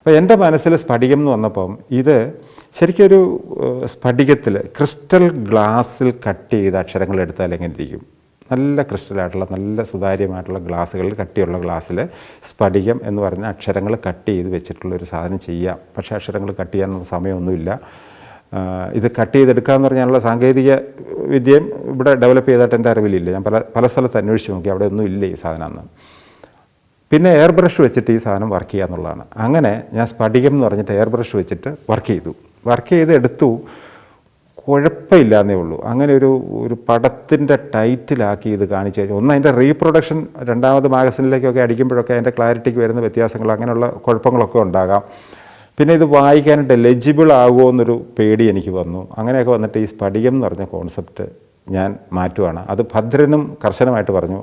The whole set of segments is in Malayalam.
അപ്പോൾ എൻ്റെ മനസ്സിൽ സ്ഫടികം എന്ന് വന്നപ്പം ഇത് ശരിക്കൊരു സ്ഫടികത്തിൽ ക്രിസ്റ്റൽ ഗ്ലാസ്സിൽ കട്ട് ചെയ്ത അക്ഷരങ്ങൾ എടുത്താൽ എങ്ങനെ ഇരിക്കും? നല്ല ക്രിസ്റ്റലായിട്ടുള്ള നല്ല സുതാര്യമായിട്ടുള്ള ഗ്ലാസ്സുകളിൽ കട്ടിയുള്ള ഗ്ലാസ്സിൽ സ്ഫടികം എന്ന് പറഞ്ഞ അക്ഷരങ്ങൾ കട്ട് ചെയ്ത് വെച്ചിട്ടുള്ളൊരു സാധനം ചെയ്യാം. പക്ഷേ അക്ഷരങ്ങൾ കട്ട് ചെയ്യാനൊന്നും സമയമൊന്നുമില്ല. ഇത് കട്ട് ചെയ്തെടുക്കാമെന്ന് പറഞ്ഞാലുള്ള സാങ്കേതിക വിദ്യയും ഇവിടെ ഡെവലപ്പ് ചെയ്തിട്ട് എൻ്റെ അറിവിലില്ല. ഞാൻ പല സ്ഥലത്ത് അന്വേഷിച്ച് നോക്കി, അവിടെ ഒന്നും ഇല്ല ഈ സാധനം അന്ന്. പിന്നെ എയർ ബ്രഷ് വെച്ചിട്ട് ഈ സാധനം വർക്ക് ചെയ്യുക എന്നുള്ളതാണ്. അങ്ങനെ ഞാൻ സ്ഫടികം എന്ന് പറഞ്ഞിട്ട് എയർ ബ്രഷ് വെച്ചിട്ട് വർക്ക് ചെയ്ത് എടുത്തു. കുഴപ്പമില്ലാന്നേ ഉള്ളൂ. അങ്ങനെ ഒരു പടത്തിൻ്റെ ടൈറ്റിലാക്കി ഇത് കാണിച്ചു കഴിഞ്ഞാൽ ഒന്ന് അതിൻ്റെ റീപ്രൊഡക്ഷൻ രണ്ടാമത് മാഗസിനിലേക്കൊക്കെ അടിക്കുമ്പോഴൊക്കെ അതിൻ്റെ ക്ലാരിറ്റിക്ക് വരുന്ന വ്യത്യാസങ്ങൾ അങ്ങനെയുള്ള കുഴപ്പങ്ങളൊക്കെ ഉണ്ടാകാം. പിന്നെ ഇത് വായിക്കാനായിട്ട് ലെജിബിൾ ആകുമോ എന്നൊരു പേടി എനിക്ക് വന്നു. അങ്ങനെയൊക്കെ വന്നിട്ട് ഈ സ്ഫടികം എന്ന് പറഞ്ഞ കോൺസെപ്റ്റ് ഞാൻ മാറ്റുവാണ്. അത് ഭദ്രനും കർശനമായിട്ട് പറഞ്ഞു,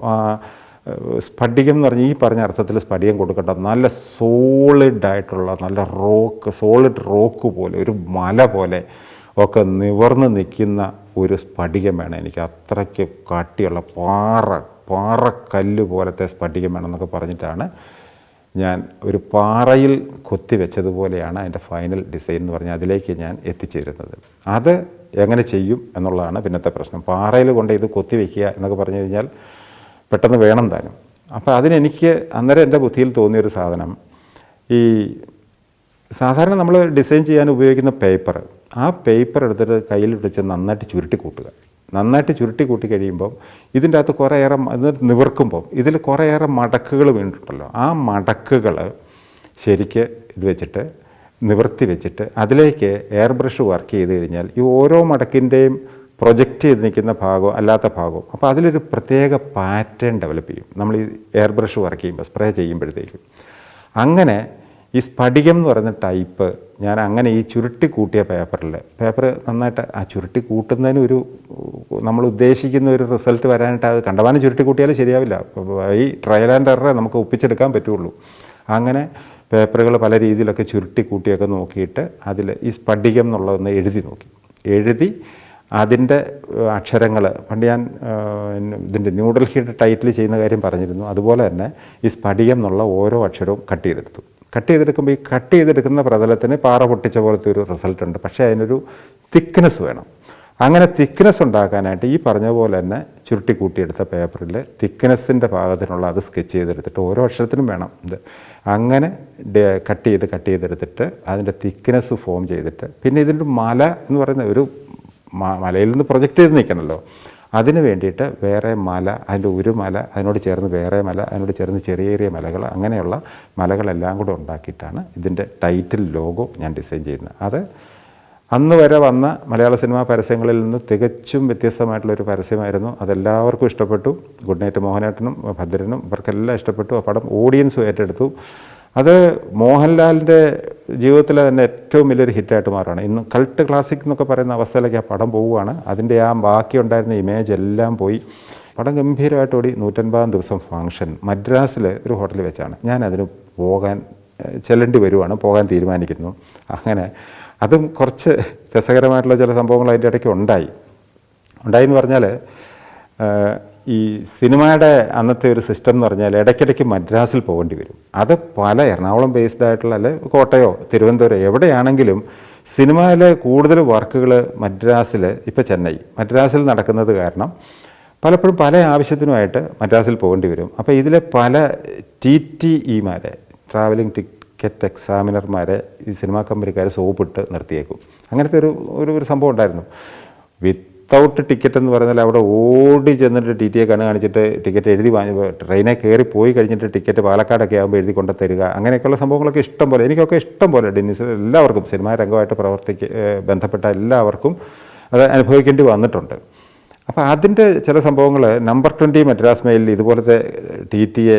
സ്ഫടികം എന്ന് പറഞ്ഞാൽ ഈ പറഞ്ഞ അർത്ഥത്തിൽ സ്ഫടികം കൊടുക്കേണ്ട നല്ല സോളിഡായിട്ടുള്ള നല്ല സോളിഡ് റോക്ക് പോലെ ഒരു മല പോലെ ഒക്കെ നിവർന്ന് നിൽക്കുന്ന ഒരു സ്ഫടികം വേണം എനിക്ക്. അത്രയ്ക്ക് കട്ടിയുള്ള പാറക്കല്ല് പോലത്തെ സ്ഫടികം വേണമെന്നൊക്കെ പറഞ്ഞിട്ടാണ് ഞാൻ ഒരു പാറയിൽ കൊത്തി വെച്ചതുപോലെയാണ് അതിൻ്റെ ഫൈനൽ ഡിസൈൻ എന്ന് പറഞ്ഞാൽ അതിലേക്ക് ഞാൻ എത്തിച്ചേരുന്നത്. അത് എങ്ങനെ ചെയ്യും എന്നുള്ളതാണ് പിന്നത്തെ പ്രശ്നം. പാറയിൽ കൊണ്ട് ഇത് കൊത്തി വയ്ക്കുക എന്നൊക്കെ പറഞ്ഞു കഴിഞ്ഞാൽ പെട്ടെന്ന് വേണം താനും. അപ്പോൾ അതിനെനിക്ക് അന്നേരം എൻ്റെ ബുദ്ധിയിൽ തോന്നിയൊരു സാധനം, ഈ സാധാരണ നമ്മൾ ഡിസൈൻ ചെയ്യാൻ ഉപയോഗിക്കുന്ന പേപ്പർ, ആ പേപ്പർ എടുത്തിട്ട് കയ്യിൽ പിടിച്ച് നന്നായിട്ട് ചുരുട്ടി കൂട്ടി കഴിയുമ്പം ഇതിൻ്റെ അകത്ത് കുറേയേറെ ഇത് നിവർക്കുമ്പം ഇതിൽ കുറേയേറെ മടക്കുകൾ വീണിട്ടുണ്ടല്ലോ. ആ മടക്കുകൾ ശരിക്ക് ഇത് വെച്ചിട്ട് നിവർത്തി വെച്ചിട്ട് അതിലേക്ക് എയർ ബ്രഷ് വർക്ക് ചെയ്ത് കഴിഞ്ഞാൽ ഈ ഓരോ മടക്കിൻ്റെയും പ്രൊജക്റ്റ് ചെയ്ത് നിൽക്കുന്ന ഭാഗവും അല്ലാത്ത ഭാഗവും, അപ്പോൾ അതിലൊരു പ്രത്യേക പാറ്റേൺ ഡെവലപ്പ് ചെയ്യും നമ്മൾ ഈ എയർ ബ്രഷ് വർക്ക് ചെയ്യുമ്പോൾ, സ്പ്രേ ചെയ്യുമ്പോഴത്തേക്കും. അങ്ങനെ ഈ സ്ഫടികം എന്ന് പറയുന്ന ടൈപ്പ് ഞാൻ അങ്ങനെ ഈ ചുരുട്ടി കൂട്ടിയ പേപ്പർ നന്നായിട്ട് ആ ചുരുട്ടി കൂട്ടുന്നതിന് നമ്മൾ ഉദ്ദേശിക്കുന്ന ഒരു റിസൾട്ട് വരാനായിട്ട് അത് കണ്ടമാനം ചുരുട്ടി കൂട്ടിയാലും ശരിയാവില്ല. ഈ ട്രയൽ ആൻഡ് എറർ നമുക്ക് ഒപ്പിച്ചെടുക്കാൻ പറ്റുള്ളൂ. അങ്ങനെ പേപ്പറുകൾ പല രീതിയിലൊക്കെ ചുരുട്ടി കൂട്ടിയൊക്കെ നോക്കിയിട്ട് അതിൽ ഈ സ്ഫടികം എന്നുള്ളതൊന്ന് എഴുതി അതിൻ്റെ അക്ഷരങ്ങൾ പണ്ട് ഞാൻ ഇതിൻ്റെ ന്യൂഡൽഹിയുടെ ടൈറ്റിൽ ചെയ്യുന്ന കാര്യം പറഞ്ഞിരുന്നു. അതുപോലെ തന്നെ ഈ സ്ഫടികം എന്നുള്ള ഓരോ അക്ഷരവും കട്ട് ചെയ്തെടുക്കുമ്പോൾ ഈ കട്ട് ചെയ്തെടുക്കുന്ന പ്രതലത്തിന് പാറ പൊട്ടിച്ച പോലത്തെ ഒരു റിസൾട്ട് ഉണ്ട്. പക്ഷേ അതിനൊരു തിക്നെസ് വേണം. അങ്ങനെ തിക്നെസ് ഉണ്ടാക്കാനായിട്ട് ഈ പറഞ്ഞ പോലെ തന്നെ ചുരുട്ടി കൂട്ടിയെടുത്ത പേപ്പറിൽ തിക്നെസ്സിൻ്റെ പാകത്തിനുള്ള അത് സ്കെച്ച് ചെയ്തെടുത്തിട്ട് ഓരോ അക്ഷരത്തിനും വേണം ഇത്. അങ്ങനെ കട്ട് ചെയ്തെടുത്തിട്ട് അതിൻ്റെ തിക്നെസ് ഫോം ചെയ്തിട്ട് പിന്നെ ഇതിൻ്റെ മല എന്ന് പറയുന്ന ഒരു മലയിൽ നിന്ന് പ്രൊജക്റ്റ് ചെയ്ത് നിൽക്കണമല്ലോ, അതിന് വേണ്ടിയിട്ട് വേറെ മല, അതിൻ്റെ ഒരു മല, അതിനോട് ചേർന്ന് വേറെ മല, അതിനോട് ചേർന്ന് ചെറിയ മലകൾ, അങ്ങനെയുള്ള മലകളെല്ലാം കൂടെ ഉണ്ടാക്കിയിട്ടാണ് ഇതിൻ്റെ ടൈറ്റിൽ ലോഗോ ഞാൻ ഡിസൈൻ ചെയ്യുന്നത്. അത് അന്ന് വരെ വന്ന മലയാള സിനിമാ പരസ്യങ്ങളിൽ നിന്ന് തികച്ചും വ്യത്യസ്തമായിട്ടുള്ളൊരു പരസ്യമായിരുന്നു. അതെല്ലാവർക്കും ഇഷ്ടപ്പെട്ടു. ഗുഡ് നൈറ്റ് മോഹനേട്ടനും ഭദ്രനും ഇവർക്കെല്ലാം ഇഷ്ടപ്പെട്ടു. ആ പടം ഓഡിയൻസും ഏറ്റെടുത്തു. അത് മോഹൻലാലിൻ്റെ ജീവിതത്തിലെ തന്നെ ഏറ്റവും വലിയൊരു ഹിറ്റായിട്ട് മാറുകയാണ്. ഇന്ന് കൾട്ട് ക്ലാസിക് എന്നൊക്കെ പറയുന്ന അവസ്ഥയിലേക്ക് ആ പടം പോവുകയാണ്. അതിൻ്റെ ആ ബാക്കി ഉണ്ടായിരുന്ന ഇമേജ് എല്ലാം പോയി. പടം ഗംഭീരമായിട്ട് ഓടി. 150 ദിവസം ഫങ്ഷൻ മദ്രാസിൽ ഒരു ഹോട്ടലിൽ വെച്ചാണ്. ഞാൻ അതിന് പോകാൻ തീരുമാനിക്കുന്നു. അങ്ങനെ അതും കുറച്ച് രസകരമായിട്ടുള്ള ചില സംഭവങ്ങൾ അതിൻ്റെ ഇടയ്ക്ക് ഉണ്ടായിന്ന് പറഞ്ഞാൽ, ഈ സിനിമയുടെ അന്നത്തെ ഒരു സിസ്റ്റം എന്ന് പറഞ്ഞാൽ ഇടയ്ക്കിടയ്ക്ക് മദ്രാസിൽ പോകേണ്ടി വരും. അത് പല എറണാകുളം ബേസ്ഡ് ആയിട്ടുള്ള അല്ലെ കോട്ടയോ തിരുവനന്തപുരം എവിടെയാണെങ്കിലും സിനിമയിലെ കൂടുതൽ വർക്കുകൾ ഇപ്പോൾ ചെന്നൈ മദ്രാസിൽ നടക്കുന്നത് കാരണം പലപ്പോഴും പല ആവശ്യത്തിനുമായിട്ട് മദ്രാസിൽ പോകേണ്ടി വരും. അപ്പോൾ ഇതിലെ പല TTEമാരെ, ട്രാവലിംഗ് ടിക്കറ്റ് എക്സാമിനർമാരെ ഈ സിനിമാ കമ്പനിക്കാർ സോപ്പിട്ട് നിർത്തിയേക്കും. അങ്ങനത്തെ ഒരു സംഭവം ഉണ്ടായിരുന്നു. വിത്തൗട്ട് ടിക്കറ്റ് എന്ന് പറഞ്ഞാൽ അവിടെ ഓടി ചെന്നിട്ട് TTE കണ്ണ് കാണിച്ചിട്ട് ടിക്കറ്റ് എഴുതി ട്രെയിനെ കയറി പോയി കഴിഞ്ഞിട്ട് ടിക്കറ്റ് പാലക്കാടൊക്കെ ആകുമ്പോൾ എഴുതി കൊണ്ട് തരിക. അങ്ങനെയൊക്കെയുള്ള സംഭവങ്ങളൊക്കെ ഇഷ്ടം പോലെ, എനിക്കൊക്കെ ഇഷ്ടം പോലെ ഡെന്നിസ് എല്ലാവർക്കും സിനിമാ രംഗമായിട്ട് ബന്ധപ്പെട്ട എല്ലാവർക്കും അത് അനുഭവിക്കേണ്ടി വന്നിട്ടുണ്ട്. അപ്പോൾ അതിൻ്റെ ചില സംഭവങ്ങൾ നമ്പർ 20 മദ്രാസ് മെയിലിൽ ഇതുപോലത്തെ TTE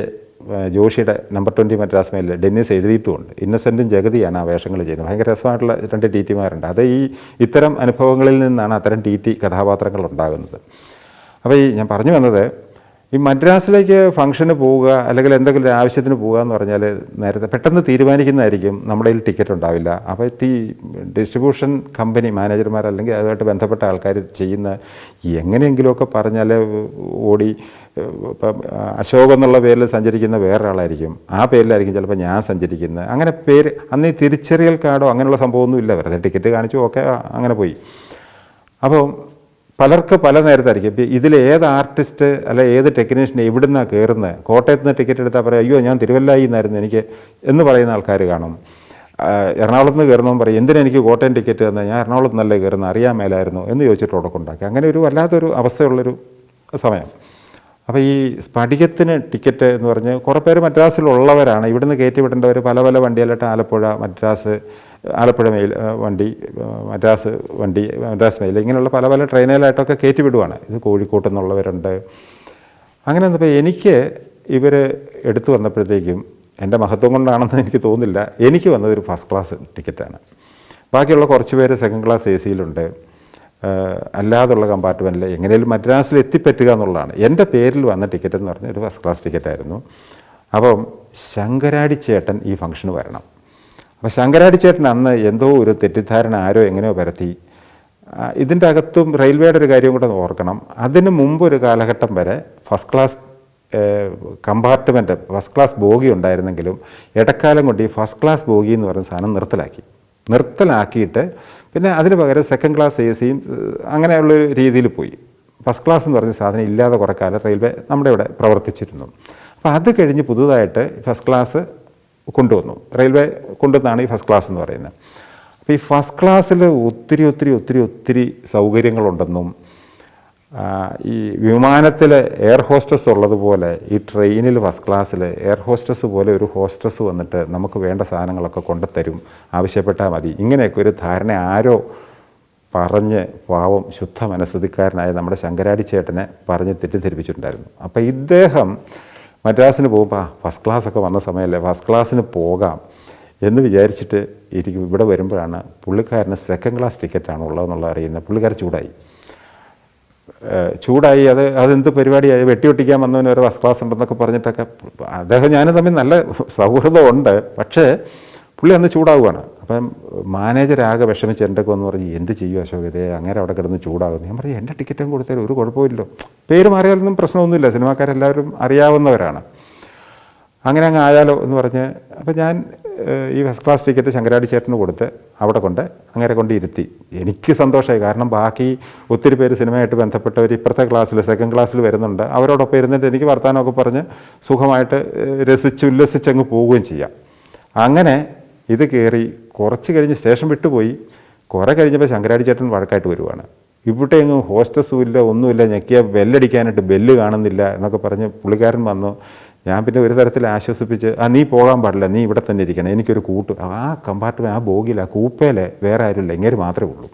ജോഷിയുടെ നമ്പർ 20 മദ്രാസ് മെയിലിൽ ഡെന്നിസ് എഴുതിയിട്ടുമുണ്ട്. ഇന്നസെൻറ്റും ജഗതിയാണ് ആ വേഷങ്ങൾ ചെയ്യുന്നത്. ഭയങ്കര രസമായിട്ടുള്ള 2 TTമാരുണ്ട്. അത് ഇത്തരം അനുഭവങ്ങളിൽ നിന്നാണ് അത്തരം TT കഥാപാത്രങ്ങൾ ഉണ്ടാകുന്നത്. അപ്പോൾ ഞാൻ പറഞ്ഞു വന്നത്, ഈ മദ്രാസിലേക്ക് ഫംഗ്ഷന് പോവുക അല്ലെങ്കിൽ എന്തെങ്കിലും ഒരു ആവശ്യത്തിന് പോകുക എന്ന് പറഞ്ഞാൽ നേരത്തെ പെട്ടെന്ന് തീരുമാനിക്കുന്നതായിരിക്കും. നമ്മുടെ കയ്യിൽ ടിക്കറ്റ് ഉണ്ടാവില്ല. അപ്പോൾ ഈ ഡിസ്ട്രിബ്യൂഷൻ കമ്പനി മാനേജർമാർ അല്ലെങ്കിൽ അതുമായിട്ട് ബന്ധപ്പെട്ട ആൾക്കാർ ചെയ്യുന്ന എങ്ങനെയെങ്കിലുമൊക്കെ പറഞ്ഞാൽ ഓടി ഇപ്പം അശോക് എന്നുള്ള പേരിൽ സഞ്ചരിക്കുന്ന വേറൊരാളായിരിക്കും, ആ പേരിലായിരിക്കും ചിലപ്പോൾ ഞാൻ സഞ്ചരിക്കുന്നത്. അങ്ങനെ പേര് അന്ന് ഈ തിരിച്ചറിയൽ കാർഡോ അങ്ങനെയുള്ള സംഭവമൊന്നുമില്ല. വെറുതെ ടിക്കറ്റ് കാണിച്ചു, ഓക്കെ, അങ്ങനെ പോയി. അപ്പോൾ പലർക്ക് പല നേരത്തായിരിക്കും. ഇപ്പം ഇതിൽ ഏത് ആർട്ടിസ്റ്റ് അല്ല ഏത് ടെക്നീഷ്യൻ എവിടെ നിന്നാണ് കയറുന്നത്, കോട്ടയത്ത് നിന്ന് ടിക്കറ്റ് എടുത്താൽ പറയാം അയ്യോ ഞാൻ തിരുവല്ലായി നിന്നായിരുന്നു എനിക്ക് എന്ന് പറയുന്ന ആൾക്കാർ കാണും. എറണാകുളത്ത് നിന്ന് കയറുന്നവൻ പറയും എന്തിനെനിക്ക് കോട്ടയം ടിക്കറ്റ് തന്നാൽ, ഞാൻ എറണാകുളത്ത് നിന്നല്ലേ കയറുന്നത്, അറിയാൻ മേലായിരുന്നു എന്ന് ചോദിച്ചിട്ട് അവിടെ കൊണ്ടാക്കി. അങ്ങനെ ഒരു വല്ലാത്തൊരു അവസ്ഥയുള്ളൊരു സമയം. അപ്പോൾ ഈ സ്ഫടികത്തിന് ടിക്കറ്റ് എന്ന് പറഞ്ഞ് കുറേ പേര് മദ്രാസിലുള്ളവരാണ്. ഇവിടുന്ന് കയറ്റി വിടേണ്ടവർ പല പല വണ്ടിയിലായിട്ട് ആലപ്പുഴ, മദ്രാസ്, ആലപ്പുഴ മെയിൽ വണ്ടി, മദ്രാസ് വണ്ടി, മദ്രാസ് മെയിൽ, ഇങ്ങനെയുള്ള പല പല ട്രെയിനിലായിട്ടൊക്കെ കയറ്റി വിടുവാണ്. ഇത് കോഴിക്കോട്ട് നിന്നുള്ളവരുണ്ട്. അങ്ങനെ വന്നപ്പോൾ എനിക്ക് ഇവർ എടുത്തു വന്നപ്പോഴത്തേക്കും എൻ്റെ മഹത്വം കൊണ്ടാണെന്ന് എനിക്ക് തോന്നുന്നില്ല, എനിക്ക് വന്നതൊരു ഫസ്റ്റ് ക്ലാസ് ടിക്കറ്റാണ്. ബാക്കിയുള്ള കുറച്ച് പേര് സെക്കൻഡ് ക്ലാസ് എ സിയിലുണ്ട്. അല്ലാതുള്ള കമ്പാർട്ട്മെൻറ്റിൽ എങ്ങനെയും മദ്രാസിൽ എത്തിപ്പറ്റുക എന്നുള്ളതാണ്. എൻ്റെ പേരിൽ വന്ന ടിക്കറ്റ് എന്ന് പറഞ്ഞാൽ ഒരു ഫസ്റ്റ് ക്ലാസ് ടിക്കറ്റായിരുന്നു. അപ്പം ശങ്കരാടി ചേട്ടൻ ഈ ഫംഗ്ഷന് വരണം. അപ്പോൾ ശങ്കരാടി ചേട്ടൻ അന്ന് എന്തോ ഒരു തെറ്റിദ്ധാരണ ആരോ എങ്ങനെയോ പരത്തി. ഇതിൻ്റെ അകത്തും റെയിൽവേയുടെ ഒരു കാര്യം കൂടെ ഓർക്കണം. അതിന് മുമ്പ് ഒരു കാലഘട്ടം വരെ first class compartment, first class bogie ഉണ്ടായിരുന്നെങ്കിലും ഇടക്കാലം കൊണ്ട് ഈ ഫസ്റ്റ് ക്ലാസ് ബോഗി എന്ന് പറയുന്ന സാധനം നിർത്തലാക്കിയിട്ട് പിന്നെ അതിന് പകരം സെക്കൻഡ് ക്ലാസ് എ സിയും അങ്ങനെയുള്ളൊരു രീതിയിൽ പോയി. ഫസ്റ്റ് ക്ലാസ് എന്ന് പറഞ്ഞ സാധനം ഇല്ലാതെ കുറേ കാലം റെയിൽവേ നമ്മുടെ ഇവിടെ പ്രവർത്തിച്ചിരുന്നു. അപ്പോൾ അത് കഴിഞ്ഞ് പുതുതായിട്ട് ഫസ്റ്റ് ക്ലാസ് കൊണ്ടുവന്നു, റെയിൽവേ കൊണ്ടുവന്നാണ് ഈ ഫസ്റ്റ് ക്ലാസ് എന്ന് പറയുന്നത്. അപ്പോൾ ഈ ഫസ്റ്റ് ക്ലാസ്സിൽ ഒത്തിരി ഒത്തിരി ഒത്തിരി ഒത്തിരി സൗകര്യങ്ങളുണ്ടെന്നും ഈ വിമാനത്തിൽ എയർ ഹോസ്റ്റസ് ഉള്ളതുപോലെ ഈ ട്രെയിനിൽ ഫസ്റ്റ് ക്ലാസ്സിൽ എയർ ഹോസ്റ്റസ് പോലെ ഒരു ഹോസ്റ്റസ് വന്നിട്ട് നമുക്ക് വേണ്ട സാധനങ്ങളൊക്കെ കൊണ്ടുത്തരും, ആവശ്യപ്പെട്ടാൽ മതി, ഇങ്ങനെയൊക്കെ ഒരു ധാരണ ആരോ പറഞ്ഞ് പാവം ശുദ്ധ മനസ്ഥിതിക്കാരനായ നമ്മുടെ ശങ്കരാടി ചേട്ടനെ പറഞ്ഞ് തെറ്റിദ്ധരിപ്പിച്ചിട്ടുണ്ടായിരുന്നു. അപ്പോൾ ഇദ്ദേഹം മദ്രാസിന് പോകുമ്പോൾ ഫസ്റ്റ് ക്ലാസ്സൊക്കെ വന്ന സമയമല്ലേ, ഫസ്റ്റ് ക്ലാസ്സിന് പോകാം എന്ന് വിചാരിച്ചിട്ട് ഇരിക്കും. ഇവിടെ വരുമ്പോഴാണ് പുള്ളിക്കാരന് സെക്കൻഡ് ക്ലാസ് ടിക്കറ്റാണ് ഉള്ളതെന്നുള്ള അറിയുന്നത്. പുള്ളിക്കാരൻ ചൂടായി. അതെന്ത് പരിപാടിയായി, വെട്ടിക്കാൻ വന്നവന് ഒരു ഫസ്റ്റ് ക്ലാസ് ഉണ്ടെന്നൊക്കെ പറഞ്ഞിട്ടൊക്കെ അദ്ദേഹം ഞാനും തമ്മിൽ നല്ല സൗഹൃദമുണ്ട്. പക്ഷേ പുള്ളി അന്ന് ചൂടാവുകയാണ്. അപ്പം മാനേജരാകെ വിഷമിച്ച് എൻ്റെ ഒക്കെ ഒന്ന് പറഞ്ഞ് എന്ത് ചെയ്യും അശോക്, ഇതേ അങ്ങനെ അവിടെ കിടന്ന് ചൂടാകുന്നു. ഞാൻ പറയും എൻ്റെ ടിക്കറ്റും കൊടുത്താൽ ഒരു കുഴപ്പമില്ലല്ലോ, പേര് മാറിയാലൊന്നും പ്രശ്നമൊന്നുമില്ല, സിനിമാക്കാരെല്ലാവരും അറിയാവുന്നവരാണ്, അങ്ങനെ അങ്ങ് ആയാലോ എന്ന് പറഞ്ഞ്. അപ്പം ഞാൻ ഈ ഫസ്റ്റ് ക്ലാസ് ടിക്കറ്റ് ശങ്കരാടി ചേട്ടന് കൊടുത്ത് അവിടെ അങ്ങനെ കൊണ്ട് ഇരുത്തി. എനിക്ക് സന്തോഷമായി. കാരണം ബാക്കി ഒത്തിരി പേര് സിനിമയായിട്ട് ബന്ധപ്പെട്ടവർ ഇപ്പുറത്തെ ക്ലാസ്സിൽ സെക്കൻഡ് ക്ലാസ്സിൽ വരുന്നുണ്ട്. അവരോടൊപ്പം ഇരുന്നിട്ട് എനിക്ക് വർത്തമാനമൊക്കെ പറഞ്ഞ് സുഖമായിട്ട് ഉല്ലസിച്ചങ്ങ് പോവുകയും ചെയ്യാം. അങ്ങനെ ഇത് കയറി കുറച്ച് കഴിഞ്ഞ് സ്റ്റേഷൻ വിട്ടുപോയി. കുറേ കഴിഞ്ഞപ്പോൾ ശങ്കരാടി ചേട്ടൻ വഴക്കായിട്ട് വരുവാണ്. ഇവിടെ എങ്ങും ഹോസ്റ്റസും ഇല്ല, ഒന്നുമില്ല, ഞെക്കിയാൽ ബെല്ലടിക്കാനായിട്ട് ബെല്ല് കാണുന്നില്ല എന്നൊക്കെ പറഞ്ഞ് പുള്ളിക്കാരൻ വന്നു. ഞാൻ പിന്നെ ഒരു തരത്തിൽ ആശ്വസിപ്പിച്ച് നീ പോകാൻ പാടില്ല, നീ ഇവിടെ തന്നെ ഇരിക്കണം, എനിക്കൊരു കൂട്ട്, ആ കമ്പാർട്ട്മെൻറ്റ്, ആ ബോഗിയിൽ, ആ കൂപ്പയിൽ വേറെ ആരുമില്ല, ഇങ്ങനെ മാത്രമേ ഉള്ളൂ,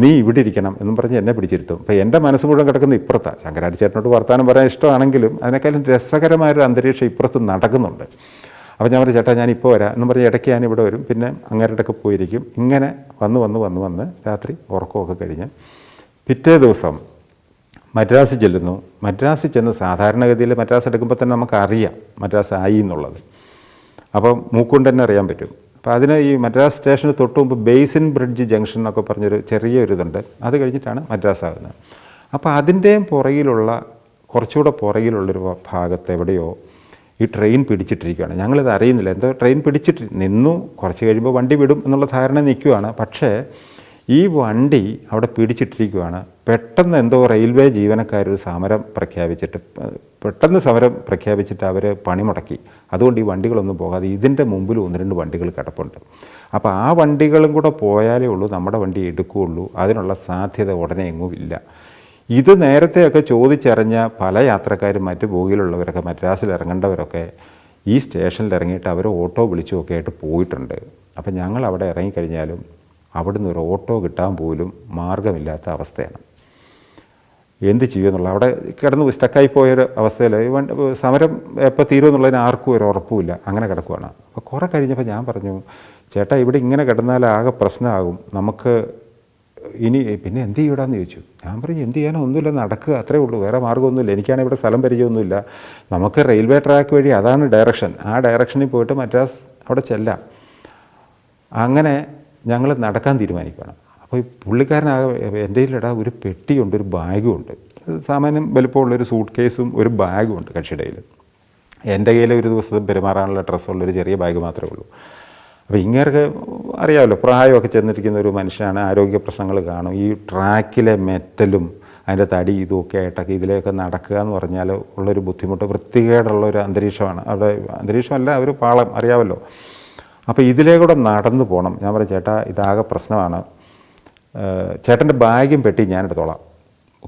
നീ ഇവിടെ ഇരിക്കണം എന്നും പറഞ്ഞ് എന്നെ പിടിച്ചിരുത്തും. അപ്പോൾ എൻ്റെ മനസ്സ് മുഴുവൻ കിടക്കുന്ന ഇപ്പുറത്താണ്. ശങ്കരാടി ചേട്ടനോട് വർത്തമാനം പറയാൻ ഇഷ്ടമാണെങ്കിലും അതിനേക്കാളും രസകരമായൊരു അന്തരീക്ഷം ഇപ്പുറത്ത് നടക്കുന്നുണ്ട്. അപ്പോൾ ഞാൻ പറഞ്ഞു ചേട്ടാ ഞാനിപ്പോൾ വരാം എന്നും പറഞ്ഞ് ഇടയ്ക്ക് ഞാൻ ഇവിടെ വരും, പിന്നെ അങ്ങേരുടെയൊക്കെ പോയിരിക്കും. ഇങ്ങനെ വന്ന് രാത്രി ഉറക്കമൊക്കെ കഴിഞ്ഞ് പിറ്റേ ദിവസം മദ്രാസിൽ ചെല്ലുന്നു. മദ്രാസിൽ ചെന്ന് സാധാരണഗതിയിൽ മദ്രാസ് എടുക്കുമ്പോൾ തന്നെ നമുക്കറിയാം മദ്രാസ് ആയി എന്നുള്ളത്. അപ്പം മൂക്കൊണ്ട് തന്നെ അറിയാൻ പറ്റും. അപ്പോൾ അതിന് ഈ മദ്രാസ് സ്റ്റേഷന് തൊട്ട് മുമ്പ് ബേസിൻ ബ്രിഡ്ജ് ജംഗ്ഷൻ എന്നൊക്കെ പറഞ്ഞൊരു ചെറിയൊരിതുണ്ട്. അത് കഴിഞ്ഞിട്ടാണ് മദ്രാസ് ആകുന്നത്. അപ്പോൾ അതിൻ്റെയും കുറച്ചുകൂടെ പുറകിലുള്ളൊരു ഭാഗത്ത് എവിടെയോ ഈ ട്രെയിൻ പിടിച്ചിട്ടിരിക്കുകയാണ്. ഞങ്ങളിത് അറിയുന്നില്ല, എന്തോ ട്രെയിൻ പിടിച്ചിട്ട് നിന്നു. കുറച്ച് കഴിയുമ്പോൾ വണ്ടി വിടും എന്നുള്ള ധാരണ നിൽക്കുകയാണ്. പക്ഷേ ഈ വണ്ടി അവിടെ പിടിച്ചിട്ടിരിക്കുകയാണ്. പെട്ടെന്ന് എന്തോ റെയിൽവേ ജീവനക്കാർ സമരം പ്രഖ്യാപിച്ചിട്ട് അവർ പണിമുടക്കി. അതുകൊണ്ട് ഈ വണ്ടികളൊന്നും പോകാതെ ഇതിൻ്റെ മുമ്പിൽ 1-2 വണ്ടികൾ കിടപ്പുണ്ട്. അപ്പോൾ ആ വണ്ടികളും കൂടെ പോയാലേ ഉള്ളൂ നമ്മുടെ വണ്ടി എടുക്കുകയുള്ളൂ. അതിനുള്ള സാധ്യത ഉടനെ എങ്ങും ഇല്ല. ഇത് നേരത്തെയൊക്കെ ചോദിച്ചറിഞ്ഞ പല യാത്രക്കാരും മറ്റ് ബോഗിയിലുള്ളവരൊക്കെ മദ്രാസിൽ ഇറങ്ങേണ്ടവരൊക്കെ ഈ സ്റ്റേഷനിൽ ഇറങ്ങിയിട്ട് അവർ ഓട്ടോ വിളിച്ചുമൊക്കെ ആയിട്ട് പോയിട്ടുണ്ട്. അപ്പം ഞങ്ങൾ അവിടെ ഇറങ്ങിക്കഴിഞ്ഞാലും അവിടുന്ന് ഒരു ഓട്ടോ കിട്ടാൻ പോലും മാർഗമില്ലാത്ത അവസ്ഥയാണ്. എന്ത് ചെയ്യുമെന്നുള്ള അവിടെ കിടന്ന് സ്റ്റക്കായി പോയൊരു അവസ്ഥയിൽ സമരം എപ്പോൾ തീരുമെന്നുള്ളതിന് ആർക്കും ഒരു ഉറപ്പുമില്ല. അങ്ങനെ കിടക്കുവാണ്. അപ്പോൾ കുറേ കഴിഞ്ഞപ്പോൾ ഞാൻ പറഞ്ഞു ചേട്ടാ ഇവിടെ ഇങ്ങനെ കിടന്നാൽ ആകെ പ്രശ്നമാകും, നമുക്ക് ഇനി പിന്നെ എന്ത് ചെയ്യൂടാന്ന് ചോദിച്ചു. ഞാൻ പറഞ്ഞു എന്ത് ചെയ്യാനോ ഒന്നുമില്ല, നടക്കുക, അത്രേ ഉള്ളൂ, വേറെ മാർഗ്ഗമൊന്നുമില്ല, എനിക്കാണെങ്കിൽ ഇവിടെ സ്ഥലം പരിചയമൊന്നുമില്ല, നമുക്ക് റെയിൽവേ ട്രാക്ക് വഴി അതാണ് ഡയറക്ഷൻ, ആ ഡയറക്ഷനിൽ പോയിട്ട് മദ്രാസ് അവിടെ ചെല്ലാം. അങ്ങനെ ഞങ്ങൾ നടക്കാൻ തീരുമാനിക്കുകയാണ്. അപ്പോൾ ഈ പുള്ളിക്കാരനാകെ എൻ്റെ കയ്യിലിടാ ഒരു പെട്ടിയുണ്ട്, ഒരു ബാഗും ഉണ്ട്, സാമാന്യം വലുപ്പമുള്ളൊരു സൂട്ട് കേസും ഒരു ബാഗും ഉണ്ട് കക്ഷിയുടെ കയ്യിൽ. എൻ്റെ കയ്യിൽ ഒരു ദിവസം പെരുമാറാനുള്ള ഡ്രസ്സുള്ളൊരു ചെറിയ ബാഗ് മാത്രമേ ഉള്ളൂ. അപ്പോൾ ഇങ്ങേർക്ക് അറിയാമല്ലോ, പ്രായമൊക്കെ ചെന്നിരിക്കുന്ന ഒരു മനുഷ്യനാണ്, ആരോഗ്യ പ്രശ്നങ്ങൾ കാണും. ഈ ട്രാക്കിലെ മെറ്റലും അതിൻ്റെ തടി ഇതുമൊക്കെ ആയിട്ടൊക്കെ ഇതിലേക്ക് നടക്കുക എന്ന് പറഞ്ഞാൽ ഉള്ളൊരു ബുദ്ധിമുട്ട്, വൃത്തികേടുള്ളൊരു അന്തരീക്ഷമാണ് അവിടെ. അന്തരീക്ഷമല്ല, ഒരു പാളം അറിയാമല്ലോ. അപ്പോൾ ഇതിലേക്കൂടെ നടന്നു പോകണം. ഞാൻ പറഞ്ഞു ചേട്ടാ ഇതാകെ പ്രശ്നമാണ്, ചേട്ടൻ്റെ ബാഗും പെട്ടി ഞാൻ എടുത്തോളാം,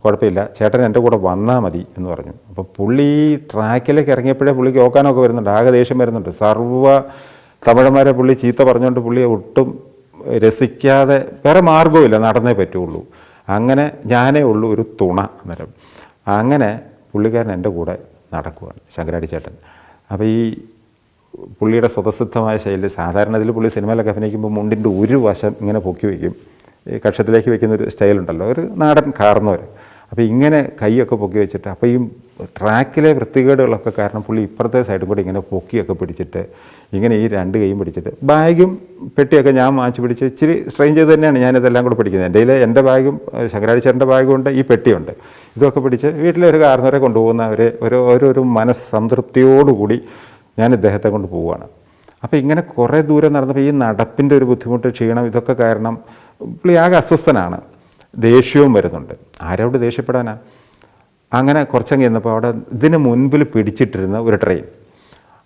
കുഴപ്പമില്ല, ചേട്ടൻ എൻ്റെ കൂടെ വന്നാൽ മതി എന്ന് പറഞ്ഞു. അപ്പോൾ പുള്ളി ട്രാക്കിലേക്ക് ഇറങ്ങിയപ്പോഴേ പുള്ളിക്ക് ഓക്കാനൊക്കെ വരുന്നുണ്ട്, ആകെ ദേഷ്യം വരുന്നുണ്ട്. സർവ്വ തമിഴന്മാരെ പുള്ളി ചീത്ത പറഞ്ഞുകൊണ്ട് പുള്ളിയെ ഒട്ടും രസിക്കാതെ, വേറെ മാർഗ്ഗവുമില്ല, നടന്നേ പറ്റുള്ളൂ. അങ്ങനെ ഞാനേ ഉള്ളൂ ഒരു തുണ അന്നേരം. അങ്ങനെ പുള്ളിക്കാരൻ എൻ്റെ കൂടെ നടക്കുവാണ്, ശങ്കരാടി ചേട്ടൻ. അപ്പോൾ ഈ പുള്ളിയുടെ സ്വതസിദ്ധമായ ശൈലി, സാധാരണ ഇതിൽ പുള്ളി സിനിമയിലൊക്കെ അഭിനയിക്കുമ്പോൾ മുണ്ടിൻ്റെ ഒരു വശം ഇങ്ങനെ പൊക്കി വയ്ക്കും, ഈ കക്ഷത്തിലേക്ക് വെക്കുന്നൊരു സ്റ്റൈലുണ്ടല്ലോ, ഒരു നാടൻ കാർന്നവർ. അപ്പോൾ ഇങ്ങനെ കൈയൊക്കെ പൊക്കി വെച്ചിട്ട്, അപ്പോൾ ഈ ട്രാക്കിലെ വൃത്തികേടുകളൊക്കെ കാരണം പുള്ളി ഇപ്പുറത്തെ സൈഡും കൂടി ഇങ്ങനെ പൊക്കിയൊക്കെ പിടിച്ചിട്ട്, ഇങ്ങനെ ഈ രണ്ട് കൈയും പിടിച്ചിട്ട്, ബാഗും പെട്ടിയൊക്കെ ഞാൻ മാറ്റി പിടിച്ച് ഇച്ചിരി സ്ട്രെയിൻ ചെയ്ത് തന്നെയാണ് ഞാനിതെല്ലാം കൂടെ പിടിക്കുന്നത്. എൻ്റെ കയ്യിൽ എൻ്റെ ബാഗും ശങ്കരാടി ചേട്ടൻ്റെ ബാഗും ഉണ്ട്, ഈ പെട്ടിയുണ്ട്, ഇതൊക്കെ പിടിച്ച് വീട്ടിലെ ഒരു കാർന്നവരെ കൊണ്ടുപോകുന്ന ഒരു മനസ്സംതൃപ്തിയോടുകൂടി ഞാൻ ഇദ്ദേഹത്തെ കൊണ്ട് പോവുകയാണ്. അപ്പോൾ ഇങ്ങനെ കുറേ ദൂരം നടന്നപ്പോൾ ഈ നടപ്പിൻ്റെ ഒരു ബുദ്ധിമുട്ട്, ക്ഷീണം, ഇതൊക്കെ കാരണം പുള്ളി ആകെ അസ്വസ്ഥനാണ്, ദേഷ്യവും വരുന്നുണ്ട്. ആരോട് ദേഷ്യപ്പെടാനാ? അങ്ങനെ കുറച്ചങ്ങ് ചെന്നപ്പോൾ അവിടെ ഇതിന് മുൻപിൽ പിടിച്ചിട്ടിരുന്ന ഒരു ട്രെയിൻ,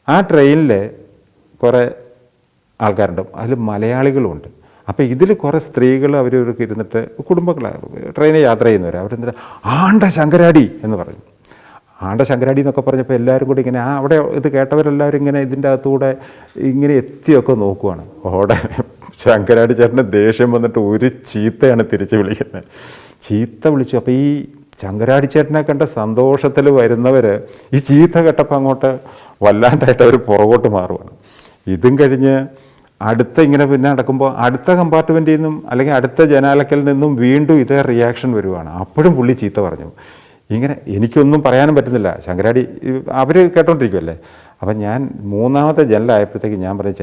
ആ ട്രെയിനിൽ കുറേ ആൾക്കാരുണ്ട്, അതിൽ മലയാളികളുമുണ്ട്. അപ്പോൾ ഇതിൽ കുറേ സ്ത്രീകൾ അവരവർക്ക് ഇരുന്നിട്ട് കുടുംബങ്ങളാണ് ട്രെയിനിൽ യാത്ര ചെയ്യുന്നവർ, അവരെന്താ ആണ്ട ശങ്കരാടി എന്ന് പറഞ്ഞു. ആണ്ട ശങ്കരാടി എന്നൊക്കെ പറഞ്ഞപ്പോൾ എല്ലാവരും കൂടി ഇങ്ങനെ അവിടെ ഇത് കേട്ടവരെല്ലാവരും ഇങ്ങനെ ഇതിൻ്റെ അകത്തൂടെ ഇങ്ങനെ എത്തിയൊക്കെ നോക്കുവാണ്. അവിടെ ശങ്കരാടി ചേട്ടന് ദേഷ്യം വന്നിട്ട് ഒരു ചീത്തയാണ് തിരിച്ച് വിളിക്കുന്നത്, ചീത്ത വിളിച്ചു. അപ്പോൾ ഈ ശങ്കരാടി ചേട്ടനെ കണ്ട സന്തോഷത്തിൽ വരുന്നവർ ഈ ചീത്ത കേട്ടപ്പോൾ അങ്ങോട്ട് വല്ലാണ്ടായിട്ട് അവർ പുറകോട്ട് മാറുവാണ്. ഇതും കഴിഞ്ഞ് അടുത്ത ഇങ്ങനെ പിന്നെ നടക്കുമ്പോൾ അടുത്ത കമ്പാർട്ട്മെൻറ്റിൽ നിന്നും അല്ലെങ്കിൽ അടുത്ത ജനാലക്കൽ നിന്നും വീണ്ടും ഇതേ റിയാക്ഷൻ വരുവാണ്. അപ്പോഴും പുള്ളി ചീത്ത പറഞ്ഞു. ഇങ്ങനെ എനിക്കൊന്നും പറയാനും പറ്റുന്നില്ല, ശങ്കരാടി അവർ കേട്ടോണ്ടിരിക്കുമല്ലേ. അപ്പം ഞാൻ മൂന്നാമത്തെ ജനലായപ്പോഴത്തേക്ക് ഞാൻ പറഞ്ഞു,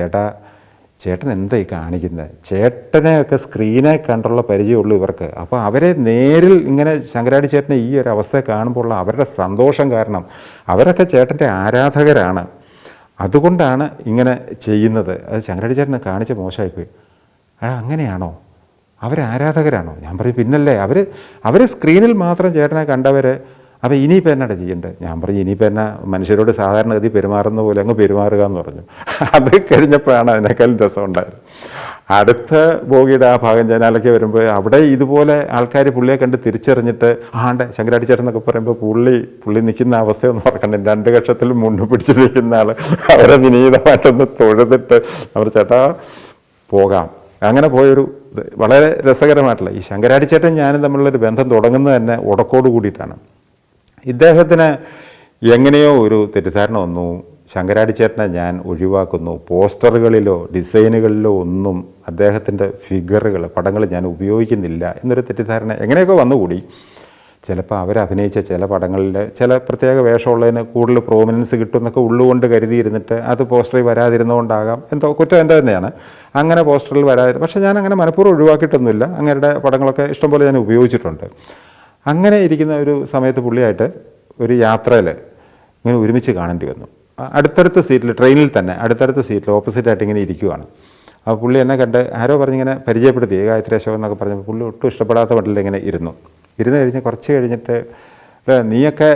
ചേട്ടൻ എന്താ ഈ കാണിക്കുന്നത്? ചേട്ടനെയൊക്കെ സ്ക്രീനെ കണ്ടുള്ള പരിചയമുള്ളൂ ഇവർക്ക്. അപ്പോൾ അവരെ നേരിൽ ഇങ്ങനെ ശങ്കരാടി ചേട്ടനെ ഈ ഒരു അവസ്ഥയെ കാണുമ്പോൾ ഉള്ള അവരുടെ സന്തോഷം കാരണം, അവരൊക്കെ ചേട്ടൻ്റെ ആരാധകരാണ്, അതുകൊണ്ടാണ് ഇങ്ങനെ ചെയ്യുന്നത്. അത് ശങ്കരാടി ചേട്ടനെ കാണിച്ച മോശമായിപ്പോയി. അങ്ങനെയാണോ? അവരാരാധകരാണോ? ഞാൻ പറയും പിന്നല്ലേ, അവർ സ്ക്രീനിൽ മാത്രം ചേട്ടനെ കണ്ടവർ. അപ്പോൾ ഇനിയിപ്പോൾ എന്നാണ് ചെയ്യേണ്ടത്? ഞാൻ പറഞ്ഞു ഇനിയിപ്പോൾ എന്നാ, മനുഷ്യരോട് സാധാരണഗതി പെരുമാറുന്ന പോലെ അങ്ങ് പെരുമാറുക എന്ന് പറഞ്ഞു. അത് കഴിഞ്ഞപ്പോഴാണ് അതിനേക്കാളും രസമുണ്ടായത്. അടുത്ത ബോഗിയുടെ ആ ഭാഗം ജനാലയ്ക്ക് വരുമ്പോൾ അവിടെ ഇതുപോലെ ആൾക്കാർ പുള്ളിയെ കണ്ട് തിരിച്ചറിഞ്ഞിട്ട് ആണ്ടെ ശങ്കരാടി ചേട്ടൻ എന്നൊക്കെ പറയുമ്പോൾ പുള്ളി നിൽക്കുന്ന അവസ്ഥയൊന്നും ഓർക്കണ്ട, രണ്ട് കക്ഷത്തിലും മുണ്ട് പിടിച്ചിരിക്കുന്ന ആൾ അവരെ വിനീതമായിട്ടൊന്ന് തൊഴുതിട്ട് അവർ ചേട്ടാ പോകാം. അങ്ങനെ പോയൊരു വളരെ രസകരമായിട്ടുള്ള ഈ ശങ്കരാടി ചേട്ടൻ ഞാനും തമ്മിലുള്ളൊരു ബന്ധം തുടങ്ങുന്നത് തന്നെ ഉടക്കോട് കൂടിയിട്ടാണ്. ഇദ്ദേഹത്തിന് എങ്ങനെയോ ഒരു തെറ്റിദ്ധാരണ വന്നു, ശങ്കരാടി ചേട്ടനെ ഞാൻ ഒഴിവാക്കുന്നു, പോസ്റ്ററുകളിലോ ഡിസൈനുകളിലോ ഒന്നും അദ്ദേഹത്തിൻ്റെ ഫിഗറുകൾ പടങ്ങൾ ഞാൻ ഉപയോഗിക്കുന്നില്ല എന്നൊരു തെറ്റിദ്ധാരണ എങ്ങനെയൊക്കെ വന്നുകൂടി. ചിലപ്പോൾ അവരഭിനയിച്ച ചില പടങ്ങളിൽ ചില പ്രത്യേക വേഷമുള്ളതിന് കൂടുതൽ പ്രോമിനൻസ് കിട്ടുമെന്നൊക്കെ ഉള്ളുകൊണ്ട് കരുതിയിരുന്നിട്ട് അത് പോസ്റ്ററിൽ വരാതിരുന്നുകൊണ്ടാകാം, എന്തോ കുറ്റം എൻ്റെ തന്നെയാണ്. അങ്ങനെ പോസ്റ്ററിൽ വരാതിരുന്നു. പക്ഷേ ഞാൻ അങ്ങനെ മനഃപൂർവ്വം ഒഴിവാക്കിയിട്ടൊന്നുമില്ല, അങ്ങനെയുടെ പടങ്ങളൊക്കെ ഇഷ്ടംപോലെ ഞാൻ ഉപയോഗിച്ചിട്ടുണ്ട്. അങ്ങനെ ഇരിക്കുന്ന ഒരു സമയത്ത് പുള്ളിയായിട്ട് ഒരു യാത്രയിൽ ഇങ്ങനെ ഒരുമിച്ച് കാണേണ്ടി വന്നു. അടുത്തടുത്ത സീറ്റിൽ, ട്രെയിനിൽ തന്നെ അടുത്തടുത്ത സീറ്റിൽ ഓപ്പോസിറ്റായിട്ട് ഇങ്ങനെ ഇരിക്കുവാണ്. അപ്പോൾ പുള്ളി എന്നെ കണ്ട് ആരോ പറഞ്ഞിങ്ങനെ പരിചയപ്പെടുത്തി, ഗായത്രി അശോകൻ എന്നൊക്കെ പറഞ്ഞപ്പോൾ പുള്ളി ഒട്ടും ഇഷ്ടപ്പെടാത്ത മട്ടിൽ ഇങ്ങനെ ഇരുന്നു കഴിഞ്ഞ് കുറച്ച് കഴിഞ്ഞിട്ട് നീയൊക്കെ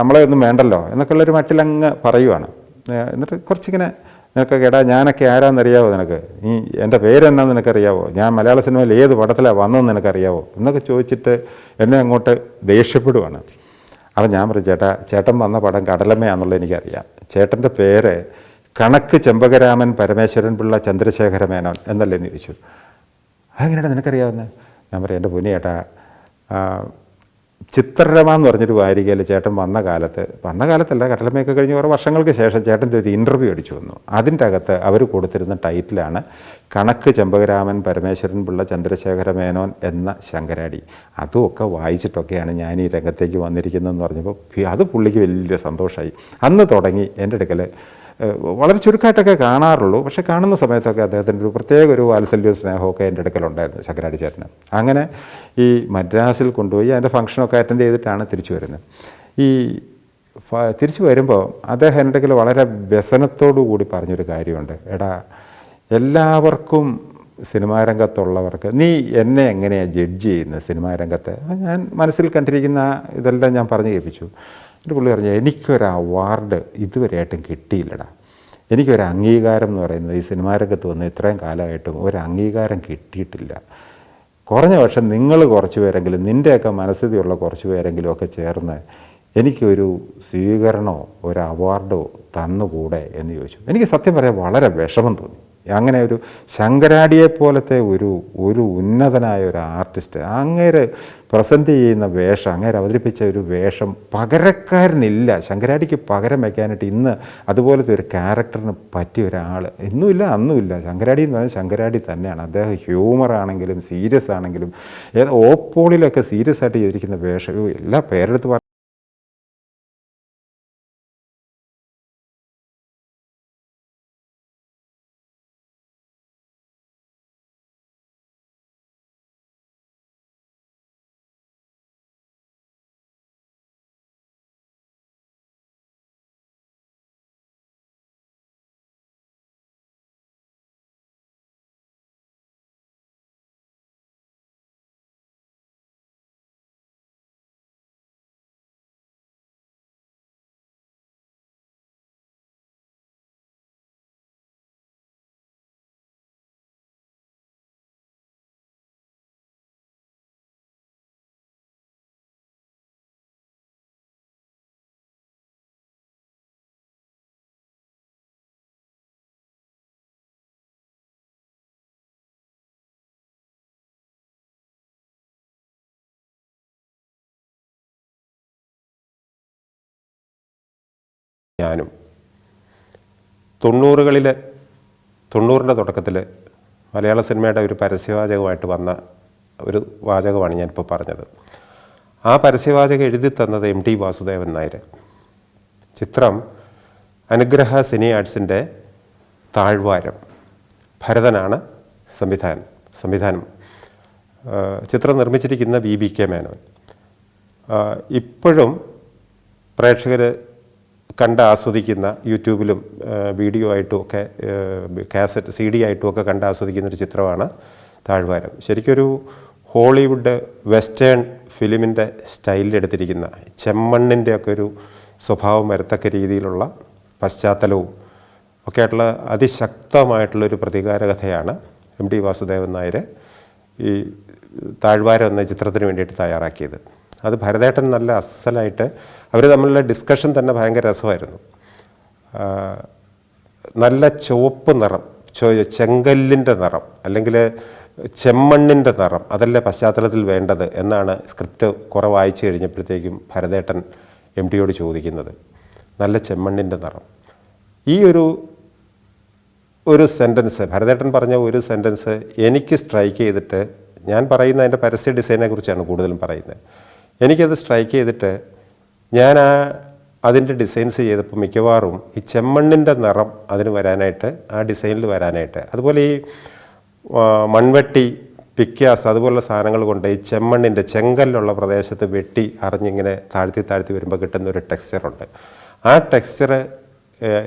നമ്മളെ ഒന്നും വേണ്ടല്ലോ എന്നൊക്കെയുള്ളൊരു മട്ടിലങ്ങ് പറയുവാണ്. എന്നിട്ട് കുറച്ചിങ്ങനെ നിനക്കൊക്കെ എടാ ഞാനൊക്കെ ആരാന്നറിയാവോ, നിനക്ക് നീ എൻ്റെ പേരെന്നാന്ന് നിനക്കറിയാവോ, ഞാൻ മലയാള സിനിമയിൽ ഏത് പടത്തിലാണ് വന്നതെന്ന് നിനക്കറിയാവോ എന്നൊക്കെ ചോദിച്ചിട്ട് എന്നെ അങ്ങോട്ട് ദേഷ്യപ്പെടുവാണ്. അപ്പം ഞാൻ പറഞ്ഞു ചേട്ടൻ വന്ന പടം കടലമ്മയാണെന്നുള്ളത് എനിക്കറിയാം, ചേട്ടൻ്റെ പേര് കണക്ക് ചെമ്പകരാമൻ പരമേശ്വരൻ പിള്ള ചന്ദ്രശേഖര മേനോൻ എന്നല്ലേ എന്ന് ചോദിച്ചു. അതെങ്ങനെയാണ് നിനക്കറിയാവുന്നത്? ഞാൻ പറയാം എൻ്റെ പൊന്നു ചേട്ടാ ചിത്രരമ എന്ന് പറഞ്ഞൊരു വാരികയിൽ ചേട്ടൻ വന്ന കാലത്തല്ല, കടലമ്മയൊക്കെ കഴിഞ്ഞ് കുറേ വർഷങ്ങൾക്ക് ശേഷം ചേട്ടൻ്റെ ഒരു ഇൻ്റർവ്യൂ അടിച്ചു വന്നു. അതിൻ്റെ അകത്ത് അവർ കൊടുത്തിരുന്ന ടൈറ്റിലാണ് കണക്ക് ചെമ്പകരാമൻ പരമേശ്വരൻ പിള്ള ചന്ദ്രശേഖര മേനോൻ എന്ന ശങ്കരാടി. അതുമൊക്കെ വായിച്ചിട്ടൊക്കെയാണ് ഞാൻ ഈ രംഗത്തേക്ക് വന്നിരിക്കുന്നതെന്ന് പറഞ്ഞപ്പോൾ അത് പുള്ളിക്ക് വലിയ സന്തോഷമായി. അന്ന് തുടങ്ങി എൻ്റെ അടുക്കൽ വളരെ ചുരുക്കമായിട്ടൊക്കെ കാണാറുള്ളൂ, പക്ഷേ കാണുന്ന സമയത്തൊക്കെ അദ്ദേഹത്തിൻ്റെ ഒരു പ്രത്യേക ഒരു വാത്സല്യവും സ്നേഹമൊക്കെ എൻ്റെ അടുക്കലുണ്ടായിരുന്നു ശങ്കരാടി ചേട്ടന്. അങ്ങനെ ഈ മദ്രാസിൽ കൊണ്ടുപോയി അതിൻ്റെ ഫംഗ്ഷനൊക്കെ അറ്റൻഡ് ചെയ്തിട്ടാണ് തിരിച്ചു വരുന്നത്. തിരിച്ചു വരുമ്പോൾ അദ്ദേഹം എൻ്റെ അടുക്കൽ വളരെ വ്യസനത്തോടു കൂടി പറഞ്ഞൊരു കാര്യമുണ്ട്. എടാ, എല്ലാവർക്കും സിനിമാ രംഗത്തുള്ളവർക്ക് നീ എന്നെ എങ്ങനെയാണ് ജഡ്ജ് ചെയ്യുന്നത് സിനിമാ രംഗത്ത്? ഞാൻ മനസ്സിൽ കണ്ടിരിക്കുന്ന ഇതെല്ലാം ഞാൻ പറഞ്ഞു കേൾപ്പിച്ചു. എൻ്റെ പുള്ളി പറഞ്ഞു, എനിക്കൊരു അവാർഡ് ഇതുവരെയായിട്ടും കിട്ടിയില്ലടാ. എനിക്കൊരു അംഗീകാരം എന്ന് പറയുന്നത് ഈ സിനിമാ രംഗത്ത് വന്ന് ഇത്രയും കാലമായിട്ടും ഒരു അംഗീകാരം കിട്ടിയിട്ടില്ല. കുറഞ്ഞ പക്ഷം നിങ്ങൾ കുറച്ച് പേരെങ്കിലും, നിൻ്റെയൊക്കെ മനസ്ഥിതിയുള്ള കുറച്ച് പേരെങ്കിലും ഒക്കെ ചേർന്ന് എനിക്കൊരു സ്വീകരണമോ ഒരു അവാർഡോ തന്നുകൂടെ എന്ന് ചോദിച്ചു. എനിക്ക് സത്യം പറയാൻ വളരെ വിഷമം തോന്നി. അങ്ങനെ ഒരു ശങ്കരാടിയെ പോലത്തെ ഒരു ഉന്നതനായ ഒരു ആർട്ടിസ്റ്റ് അങ്ങേര് പ്രസൻറ്റ് ചെയ്യുന്ന വേഷം, അങ്ങേര് അവതരിപ്പിച്ച ഒരു വേഷം പകരക്കാരനില്ല. ശങ്കരാടിക്ക് പകരം വയ്ക്കാനായിട്ട് ഇന്ന് അതുപോലത്തെ ഒരു ക്യാരക്ടറിന് പറ്റിയ ഒരാൾ ഇന്നുമില്ല അന്നുമില്ല. ശങ്കരാടി എന്ന് പറഞ്ഞാൽ ശങ്കരാടി തന്നെയാണ്. അദ്ദേഹം ഹ്യൂമറാണെങ്കിലും സീരിയസ് ആണെങ്കിലും ഓപ്പോളിലൊക്കെ സീരിയസ് ആയിട്ട് ചെയ്തിരിക്കുന്ന വേഷം എല്ലാ പേരെടുത്ത് ഞാനും 90കളുടെ തുടക്കത്തിൽ മലയാള സിനിമയുടെ ഒരു പരസ്യവാചകമായിട്ട് വന്ന ഒരു വാചകമാണ് ഞാനിപ്പോൾ പറഞ്ഞത്. ആ പരസ്യവാചകം എഴുതി തന്നത് MT വാസുദേവൻ നായർ. ചിത്രം അനുഗ്രഹ സിനി ആർട്സിൻ്റെ താഴ്വാരം. ഭരതനാണ് സംവിധാനം. ചിത്രം നിർമ്മിച്ചിരിക്കുന്ന BBK മേനോൻ. ഇപ്പോഴും പ്രേക്ഷകർ കണ്ട് ആസ്വദിക്കുന്ന, യൂട്യൂബിലും വീഡിയോ ആയിട്ടും ഒക്കെ കാസറ്റ് CD ആയിട്ടും ഒക്കെ കണ്ട് ആസ്വദിക്കുന്നൊരു ചിത്രമാണ് താഴ്വാരം. ശരിക്കൊരു ഹോളിവുഡ് വെസ്റ്റേൺ ഫിലിമിൻ്റെ സ്റ്റൈലിലെടുത്തിരിക്കുന്ന, ചെമ്മണ്ണിൻ്റെ ഒക്കെ ഒരു സ്വഭാവം വരത്തക്ക രീതിയിലുള്ള പശ്ചാത്തലവും ഒക്കെ ആയിട്ടുള്ള അതിശക്തമായിട്ടുള്ളൊരു പ്രതികാര കഥയാണ് MT വാസുദേവൻ നായർ ഈ താഴ്വാരം എന്ന ചിത്രത്തിന് വേണ്ടിയിട്ട് തയ്യാറാക്കിയത്. അത് ഭരതേട്ടൻ നല്ല അസലായിട്ട്, അവർ തമ്മിലുള്ള ഡിസ്കഷൻ തന്നെ ഭയങ്കര രസമായിരുന്നു. നല്ല ചുവപ്പ് നിറം, ചെങ്കല്ലിൻ്റെ നിറം അല്ലെങ്കിൽ ചെമ്മണ്ണിൻ്റെ നിറം, അതല്ലേ പശ്ചാത്തലത്തിൽ വേണ്ടത് എന്നാണ് സ്ക്രിപ്റ്റ് കുറെ വായിച്ചു കഴിഞ്ഞപ്പോഴത്തേക്കും ഭരതേട്ടൻ MTയോട് ചോദിക്കുന്നത്. നല്ല ചെമ്മണ്ണിൻ്റെ നിറം. ഈ ഒരു സെൻറ്റൻസ്, ഭരതേട്ടൻ പറഞ്ഞ ഒരു സെൻറ്റൻസ് എനിക്ക് സ്ട്രൈക്ക് ചെയ്തിട്ട്, ഞാൻ പറയുന്ന അതിൻ്റെ പരസ്യ ഡിസൈനെ കുറിച്ചാണ് കൂടുതലും പറയുന്നത്. എനിക്കത് സ്ട്രൈക്ക് ചെയ്തിട്ട് ഞാൻ അതിൻ്റെ ഡിസൈൻസ് ചെയ്തപ്പോൾ മിക്കവാറും ഈ ചെമ്മണ്ണിൻ്റെ നിറം അതിന് വരാനായിട്ട്, ആ ഡിസൈനിൽ വരാനായിട്ട്, അതുപോലെ ഈ മൺവെട്ടി, പിക്കാസ് അതുപോലുള്ള സാധനങ്ങൾ കൊണ്ട് ഈ ചെമ്മണ്ണിൻ്റെ ചെങ്കല്ലുള്ള പ്രദേശത്ത് വെട്ടി അറിഞ്ഞിങ്ങനെ താഴ്ത്തി വരുമ്പോൾ കിട്ടുന്നൊരു ടെക്സ്ചറുണ്ട്. ആ ടെക്സ്ചർ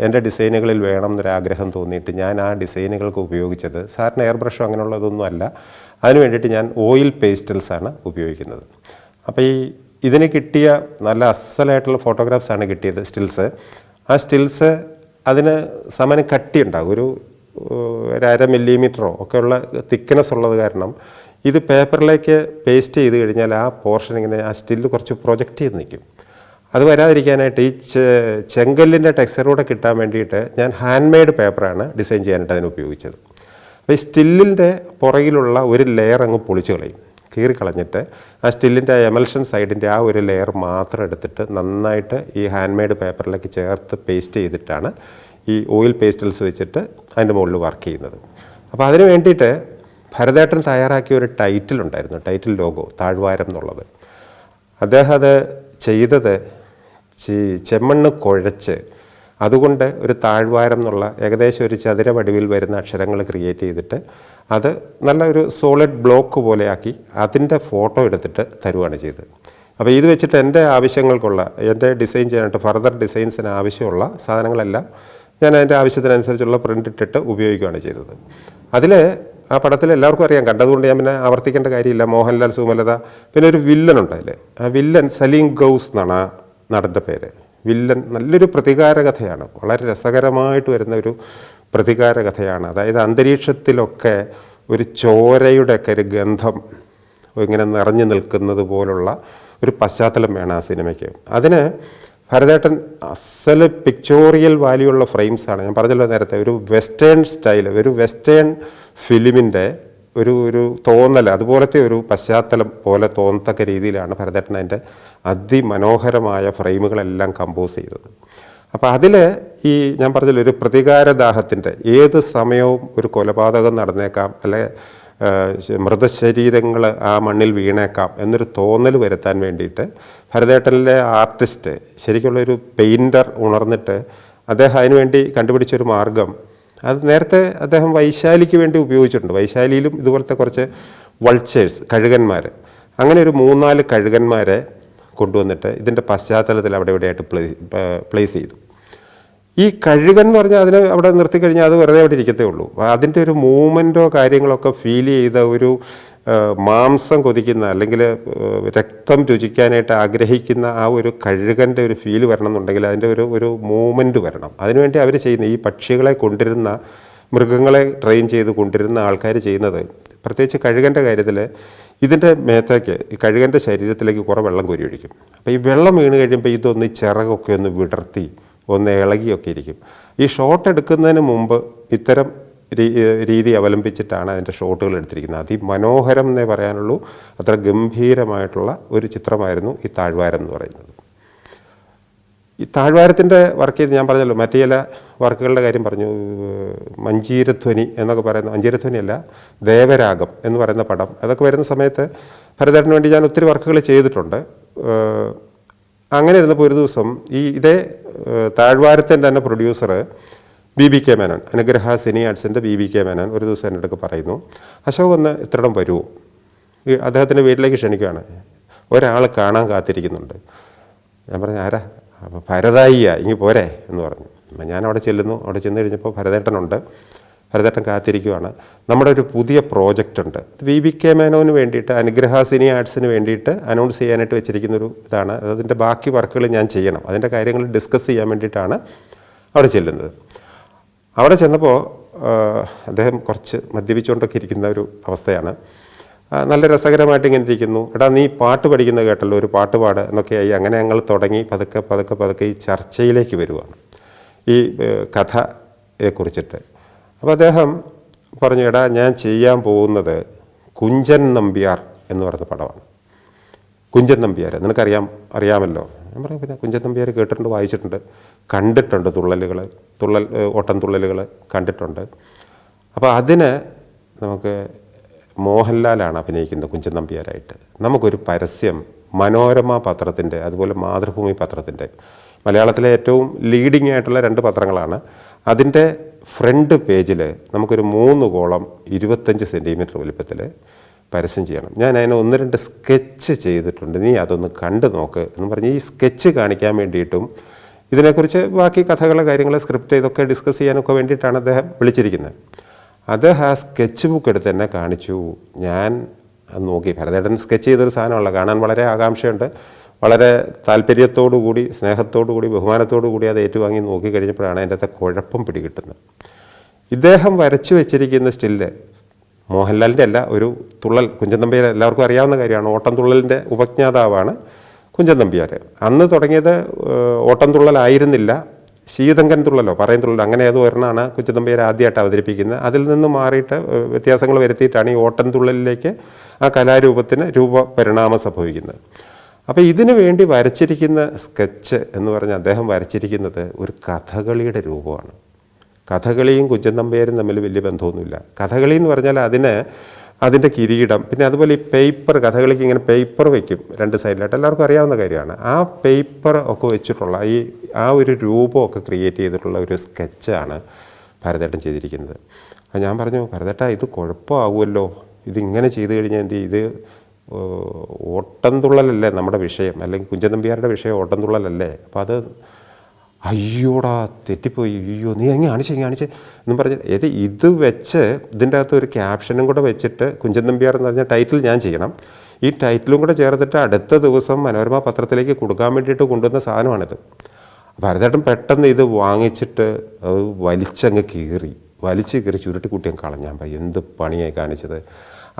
എൻ്റെ ഡിസൈനുകളിൽ വേണം എന്നൊരാഗ്രഹം തോന്നിയിട്ട് ഞാൻ ആ ഡിസൈനുകൾക്ക് ഉപയോഗിച്ചത്, സാറിന് എയർ ബ്രഷോ അങ്ങനെയുള്ളതൊന്നും അല്ല, അതിന് വേണ്ടിയിട്ട് ഞാൻ ഓയിൽ പേസ്റ്റൽസാണ് ഉപയോഗിക്കുന്നത്. അപ്പോൾ ഇതിന് കിട്ടിയ നല്ല അസലായിട്ടുള്ള ഫോട്ടോഗ്രാഫ്സാണ് കിട്ടിയത്, സ്റ്റിൽസ്. ആ സ്റ്റിൽസ് അതിന് സമാനം കട്ടിയുണ്ടാകും, ഒരു 1/2 മില്ലിമീറ്ററോ ഒക്കെയുള്ള തിക്നെസ് ഉള്ളത് കാരണം ഇത് പേപ്പറിലേക്ക് പേസ്റ്റ് ചെയ്ത് കഴിഞ്ഞാൽ ആ പോർഷൻ ഇങ്ങനെ, ആ സ്റ്റില്ല് കുറച്ച് പ്രൊജക്റ്റ് ചെയ്ത് നിൽക്കും. അത് വരാതിരിക്കാനായിട്ട് ഈ ചെങ്കല്ലിൻ്റെ ടെക്സ്ചറൂടെ കിട്ടാൻ വേണ്ടിയിട്ട് ഞാൻ ഹാൻഡ് മെയ്ഡ് പേപ്പറാണ് ഡിസൈൻ ചെയ്യാനായിട്ട് അതിന് ഉപയോഗിച്ചത്. അപ്പോൾ ഈ സ്റ്റില്ലിൻ്റെ പുറകിലുള്ള ഒരു ലെയർ അങ്ങ് പൊളിച്ച് കളയും. കീറിക്കളഞ്ഞിട്ട് ആ സ്റ്റില്ലിൻ്റെ എമൽഷൻ സൈഡിൻ്റെ ആ ഒരു ലെയർ മാത്രം എടുത്തിട്ട് നന്നായിട്ട് ഈ ഹാൻഡ് മെയ്ഡ് പേപ്പറിലേക്ക് ചേർത്ത് പേസ്റ്റ് ചെയ്തിട്ടാണ് ഈ ഓയിൽ പേസ്റ്റൽസ് വെച്ചിട്ട് അതിൻ്റെ മുകളിൽ വർക്ക് ചെയ്യുന്നത്. അപ്പോൾ അതിന് വേണ്ടിയിട്ട് ഭരതേട്ടൻ തയ്യാറാക്കിയ ഒരു ടൈറ്റിൽ ഉണ്ടായിരുന്നു, ടൈറ്റിൽ ലോഗോ താഴ്വാരം എന്നുള്ളത്. അദ്ദേഹം അത് ചെയ്തത് ചെമ്മണ്ണ് കുഴച്ച് അതുകൊണ്ട് ഒരു താഴ്വാരം എന്നുള്ള ഏകദേശം ഒരു ചതുര വടിവിൽ വരുന്ന അക്ഷരങ്ങൾ ക്രിയേറ്റ് ചെയ്തിട്ട് അത് നല്ല ഒരു സോളിഡ് ബ്ലോക്ക് പോലെയാക്കി അതിൻ്റെ ഫോട്ടോ എടുത്തിട്ട് തരുവാണ് ചെയ്തത്. അപ്പോൾ ഇത് വെച്ചിട്ട് എൻ്റെ ആവശ്യങ്ങൾക്കുള്ള എൻ്റെ ഡിസൈൻ ചെയ്യാനായിട്ട് ഫർദർ ഡിസൈൻസിന് ആവശ്യമുള്ള സാധനങ്ങളെല്ലാം ഞാൻ അതിൻ്റെ ആവശ്യത്തിനനുസരിച്ചുള്ള പ്രിൻ്റ് ഇട്ടിട്ട് ഉപയോഗിക്കുകയാണ് ചെയ്തത്. അതിൽ ആ പടത്തിൽ എല്ലാവർക്കും അറിയാം, കണ്ടതുകൊണ്ട് ഞാൻ പിന്നെ ആവർത്തിക്കേണ്ട കാര്യമില്ല. മോഹൻലാൽ, സുമലത, പിന്നെ ഒരു വില്ലൻ ഉണ്ടായില്ലേ, ആ വില്ലൻ സലീം ഗൗസ് എന്നാണ് ആ നടൻ്റെ പേര്. വില്ലൻ നല്ലൊരു പ്രതികാര കഥയാണ്, വളരെ രസകരമായിട്ട് വരുന്ന ഒരു പ്രതികാര കഥയാണ്. അതായത് അന്തരീക്ഷത്തിലൊക്കെ ഒരു ചോരയുടെയൊക്കെ ഒരു ഗന്ധം ഇങ്ങനെ നിറഞ്ഞു നിൽക്കുന്നത് പോലുള്ള ഒരു പശ്ചാത്തലം വേണം ആ സിനിമയ്ക്ക്. അതിന് ഭരതേട്ടൻ അസല് പിക്ചോറിയൽ വാല്യൂ ഉള്ള ഫ്രെയിംസാണ്. ഞാൻ പറഞ്ഞല്ലോ നേരത്തെ, ഒരു വെസ്റ്റേൺ സ്റ്റൈൽ, ഒരു വെസ്റ്റേൺ ഫിലിമിൻ്റെ ഒരു തോന്നൽ, അതുപോലത്തെ ഒരു പശ്ചാത്തലം പോലെ തോന്നത്തക്ക രീതിയിലാണ് ഭരതേട്ടൻ അതിൻ്റെ അതിമനോഹരമായ ഫ്രെയിമുകളെല്ലാം കമ്പോസ് ചെയ്തത്. അപ്പോൾ അതിൽ ഈ ഞാൻ പറഞ്ഞല്ലോ ഒരു പ്രതികാരദാഹത്തിൻ്റെ, ഏത് സമയവും ഒരു കൊലപാതകം നടന്നേക്കാം, അല്ലെ മൃതശരീരങ്ങൾ ആ മണ്ണിൽ വീണേക്കാം എന്നൊരു തോന്നൽ വരുത്താൻ വേണ്ടിയിട്ട് ഭരതേട്ടനിലെ ആർട്ടിസ്റ്റ്, ശരിക്കുള്ളൊരു പെയിൻറ്റർ ഉണർന്നിട്ട് അദ്ദേഹം അതിനുവേണ്ടി കണ്ടുപിടിച്ചൊരു മാർഗം, അത് നേരത്തെ അദ്ദേഹം വൈശാലിക്ക് വേണ്ടി ഉപയോഗിച്ചിട്ടുണ്ട്. വൈശാലിയിലും ഇതുപോലത്തെ കുറച്ച് വൾച്ചേഴ്സ്, കഴുകന്മാർ, അങ്ങനെ ഒരു 3-4 കഴുകന്മാരെ കൊണ്ടുവന്നിട്ട് ഇതിൻ്റെ പശ്ചാത്തലത്തിൽ അവിടെ ഇവിടെയായിട്ട് പ്ലേസ് ചെയ്തു. ഈ കഴുകൻ എന്ന് പറഞ്ഞാൽ അതിന് അവിടെ നിർത്തിക്കഴിഞ്ഞാൽ അത് വെറുതെ അവിടെ ഇരിക്കത്തേ ഉള്ളൂ. അതിൻ്റെ ഒരു മൂവ്മെൻറ്റോ കാര്യങ്ങളൊക്കെ ഫീൽ ചെയ്ത ഒരു മാംസം കൊതിക്കുന്ന, അല്ലെങ്കിൽ രക്തം രുചിക്കാനായിട്ട് ആഗ്രഹിക്കുന്ന ആ ഒരു കഴുകൻ്റെ ഒരു ഫീൽ വരണം എന്നുണ്ടെങ്കിൽ അതിൻ്റെ ഒരു മൂവ്മെൻറ്റ് വരണം. അതിനുവേണ്ടി അവർ ചെയ്യുന്ന ഈ പക്ഷികളെ കൊണ്ടിരുന്ന, മൃഗങ്ങളെ ട്രെയിൻ ചെയ്ത് കൊണ്ടിരുന്ന ആൾക്കാർ ചെയ്യുന്നത്, പ്രത്യേകിച്ച് കഴുകൻ്റെ കാര്യത്തിൽ, ഇതിൻ്റെ മേത്തേക്ക്, ഈ കഴുകൻ്റെ ശരീരത്തിലേക്ക് കുറേ വെള്ളം കോരി ഒഴിക്കും. അപ്പോൾ ഈ വെള്ളം വീണ് കഴിയുമ്പോൾ ഇതൊന്ന് ഈ ചിറകൊക്കെ ഒന്ന് വിടർത്തി ഒന്ന് ഇളകിയൊക്കെ ഇരിക്കും. ഈ ഷോട്ട് എടുക്കുന്നതിന് മുമ്പ് ഇത്തരം രീതി അവലംബിച്ചിട്ടാണ് അതിൻ്റെ ഷോട്ടുകൾ എടുത്തിരിക്കുന്നത്. അതിമനോഹരം എന്നേ പറയാനുള്ളൂ. അത്ര ഗംഭീരമായിട്ടുള്ള ഒരു ചിത്രമായിരുന്നു ഈ താഴ്വാരം എന്ന് പറയുന്നത്. ഈ താഴ്വാരത്തിൻ്റെ വർക്ക് ചെയ്ത് ഞാൻ പറഞ്ഞല്ലോ, മറ്റു ചില വർക്കുകളുടെ കാര്യം പറഞ്ഞു. മഞ്ചീരധ്വനി എന്നൊക്കെ പറയുന്ന, മഞ്ചീരധ്വനിയല്ല, ദേവരാഗം എന്ന് പറയുന്ന പടം, അതൊക്കെ വരുന്ന സമയത്ത് ഭരതേട്ടന് വേണ്ടി ഞാൻ ഒത്തിരി വർക്കുകൾ ചെയ്തിട്ടുണ്ട്. അങ്ങനെ ഇരുന്നപ്പോൾ ഒരു ദിവസം ഇതേ താഴ്വാരത്തിൻ്റെ തന്നെ പ്രൊഡ്യൂസർ BBK മേനോൻ, അനുഗ്രഹ സിനി ആർട്സിൻ്റെ BBK മേനോൻ ഒരു ദിവസം എൻ്റെ അടുത്ത് പറയുന്നു, അശോക് ഒന്ന് ഇത്രയിടം വരുമോ, അദ്ദേഹത്തിൻ്റെ വീട്ടിലേക്ക് ക്ഷണിക്കുകയാണ്, ഒരാൾ കാണാൻ കാത്തിരിക്കുന്നുണ്ട്. ഞാൻ പറഞ്ഞു ആരാ? അപ്പോൾ ഭരതായിയാ, ഇങ്ങ് പോരെ എന്ന് പറഞ്ഞു. ഞാൻ അവിടെ ചെല്ലുന്നു. അവിടെ ചെന്ന് കഴിഞ്ഞപ്പോൾ ഭരതേട്ടനുണ്ട്. ഭരതേട്ടൻ കാത്തിരിക്കുവാണ്. നമ്മുടെ ഒരു പുതിയ പ്രോജക്റ്റ് ഉണ്ട്, BBK മേനോന് വേണ്ടിയിട്ട്, അനുഗ്രഹ സിനി ആർട്സിന് വേണ്ടിയിട്ട് അനൗൺസ് ചെയ്യാനായിട്ട് വെച്ചിരിക്കുന്നൊരു ഇതാണ്. അതിൻ്റെ ബാക്കി വർക്കുകൾ ഞാൻ ചെയ്യണം, അതിൻ്റെ കാര്യങ്ങൾ ഡിസ്കസ് ചെയ്യാൻ വേണ്ടിയിട്ടാണ് അവിടെ ചെല്ലുന്നത്. അവിടെ ചെന്നപ്പോൾ അദ്ദേഹം കുറച്ച് മദ്യപിച്ചുകൊണ്ടൊക്കെ ഇരിക്കുന്ന ഒരു അവസ്ഥയാണ്. നല്ല രസകരമായിട്ട് ഇങ്ങനെ ഇരിക്കുന്നു. എടാ നീ പാട്ട് പഠിക്കുന്നത് കേട്ടല്ലോ, ഒരു പാട്ട് പാട് എന്നൊക്കെയായി. അങ്ങനെ ഞങ്ങൾ തുടങ്ങി പതുക്കെ ഈ ചർച്ചയിലേക്ക് വരുവാണ്, ഈ കഥയെക്കുറിച്ചിട്ട്. അപ്പോൾ അദ്ദേഹം പറഞ്ഞു, എടാ ഞാൻ ചെയ്യാൻ പോകുന്നത് കുഞ്ചൻ നമ്പ്യാർ എന്ന് പറയുന്ന പടമാണ്. കുഞ്ചൻ നമ്പ്യാർ അറിയാമല്ലോ. ഞാൻ പറയും, പിന്നെ കുഞ്ചൻ നമ്പ്യാർ കേട്ടിട്ടുണ്ട്, വായിച്ചിട്ടുണ്ട്, കണ്ടിട്ടുണ്ട്, ഓട്ടം തുള്ളലുകൾ കണ്ടിട്ടുണ്ട്. അപ്പോൾ അതിന് നമുക്ക് മോഹൻലാലാണ് അഭിനയിക്കുന്നത് കുഞ്ചൻ നമ്പ്യാരായിട്ട്. നമുക്കൊരു പരസ്യം മനോരമ പത്രത്തിൻ്റെ, അതുപോലെ മാതൃഭൂമി പത്രത്തിൻ്റെ, മലയാളത്തിലെ ഏറ്റവും ലീഡിങ് ആയിട്ടുള്ള 2 പത്രങ്ങളാണ്. അതിൻ്റെ ഫ്രണ്ട് പേജിൽ നമുക്കൊരു 3 കോളം 25 സെൻറ്റിമീറ്റർ വലുപ്പത്തിൽ പരസ്യം ചെയ്യണം. ഞാൻ അതിന് 1-2 സ്കെച്ച് ചെയ്തിട്ടുണ്ട്, നീ അതൊന്ന് കണ്ടു നോക്ക് എന്ന് പറഞ്ഞ് ഈ സ്കെച്ച് കാണിക്കാൻ വേണ്ടിയിട്ടും ഇതിനെക്കുറിച്ച് ബാക്കി കഥകളെ കാര്യങ്ങൾ സ്ക്രിപ്റ്റ് ഇതൊക്കെ ഡിസ്കസ് ചെയ്യാനൊക്കെ വേണ്ടിയിട്ടാണ് അദ്ദേഹം വിളിച്ചിരിക്കുന്നത്. അദ്ദേഹം ആ സ്കെച്ച് ബുക്ക് എടുത്ത് എന്നെ കാണിച്ചു. ഞാൻ അത് നോക്കി. ഭരതേട്ടൻ സ്കെച്ച് ചെയ്തൊരു സാധനമല്ല, കാണാൻ വളരെ ആകാംക്ഷയുണ്ട്. വളരെ താല്പര്യത്തോടു കൂടി, സ്നേഹത്തോടു കൂടി, ബഹുമാനത്തോടു കൂടി അത് ഏറ്റുവാങ്ങി നോക്കിക്കഴിഞ്ഞപ്പോഴാണ് അതിൻ്റെ അകത്തെ കുഴപ്പം പിടികിട്ടുന്നത്. ഇദ്ദേഹം വരച്ചു വെച്ചിരിക്കുന്ന സ്റ്റില്ല് മോഹൻലാലിൻ്റെ അല്ല, ഒരു തുള്ളൽ, കുഞ്ചൻ നമ്പ്യാർ എല്ലാവർക്കും അറിയാവുന്ന കാര്യമാണ്. ഓട്ടം തുള്ളലിൻ്റെ ഉപജ്ഞാതാവാണ് കുഞ്ചൻ നമ്പ്യാർ. അന്ന് തുടങ്ങിയത് ഓട്ടം തുള്ളലായിരുന്നില്ല, ശീതങ്കൻ തുള്ളലോ പറയും തുള്ളലോ അങ്ങനെ ഏതോ ഒരെണ്ണമാണ് കുഞ്ചൻനമ്പ്യാർ ആദ്യമായിട്ട് അവതരിപ്പിക്കുന്നത്. അതിൽ നിന്ന് മാറിയിട്ട് വ്യത്യാസങ്ങൾ വരുത്തിയിട്ടാണ് ഈ ഓട്ടൻ തുള്ളലിലേക്ക് ആ കലാരൂപത്തിന് രൂപപരിണാമം സംഭവിക്കുന്നത്. അപ്പോൾ ഇതിനു വേണ്ടി വരച്ചിരിക്കുന്ന സ്കെച്ച് എന്ന് പറഞ്ഞാൽ അദ്ദേഹം വരച്ചിരിക്കുന്നത് ഒരു കഥകളിയുടെ രൂപമാണ്. കഥകളിയും കുഞ്ചൻനമ്പ്യാരും തമ്മിൽ വലിയ ബന്ധമൊന്നുമില്ല. കഥകളി എന്ന് പറഞ്ഞാൽ അതിൻ്റെ കിരീടം, പിന്നെ അതുപോലെ ഈ പേപ്പർ, കഥകളിക്ക് ഇങ്ങനെ പേപ്പർ വയ്ക്കും 2 സൈഡിലായിട്ട്, എല്ലാവർക്കും അറിയാവുന്ന കാര്യമാണ്. ആ പേപ്പർ ഒക്കെ വെച്ചിട്ടുള്ള ആ ഒരു രൂപമൊക്കെ ക്രിയേറ്റ് ചെയ്തിട്ടുള്ള ഒരു സ്കെച്ചാണ് ഭരതേട്ടൻ ചെയ്തിരിക്കുന്നത്. അപ്പോൾ ഞാൻ പറഞ്ഞു, ഭരതേട്ടാ ഇത് കുഴപ്പമാവുമല്ലോ, ഇതിങ്ങനെ ചെയ്ത് കഴിഞ്ഞാൽ എന്ത് ചെയ്ത് ഓട്ടംതുള്ളലല്ലേ നമ്മുടെ വിഷയം, അല്ലെങ്കിൽ കുഞ്ചൻനമ്പ്യാരുടെ വിഷയം ഓട്ടംതുള്ളലല്ലേ, അപ്പോൾ അത് അയ്യോടാ തെറ്റിപ്പോയി, അയ്യോ നീ എങ്ങനെ കാണിച്ചേ എന്നും പറഞ്ഞ് ഇത് വെച്ച് ഇതിൻ്റെ അകത്ത് ഒരു ക്യാപ്ഷനും കൂടെ വെച്ചിട്ട് കുഞ്ചൻനമ്പ്യാർ എന്ന് പറഞ്ഞ ടൈറ്റിൽ ഞാൻ ചെയ്യണം. ഈ ടൈറ്റിലും കൂടെ ചേർത്തിട്ട് അടുത്ത ദിവസം മനോരമ പത്രത്തിലേക്ക് കൊടുക്കാൻ വേണ്ടിയിട്ട് കൊണ്ടുവന്ന സാധനമാണിത്. ഭരതേട്ടൻ പെട്ടെന്ന് ഇത് വാങ്ങിച്ചിട്ട് വലിച്ച് കീറി ചുരുട്ടിക്കുട്ടിയും കളഞ്ഞാൽ എന്ത് പണിയായി കാണിച്ചത്.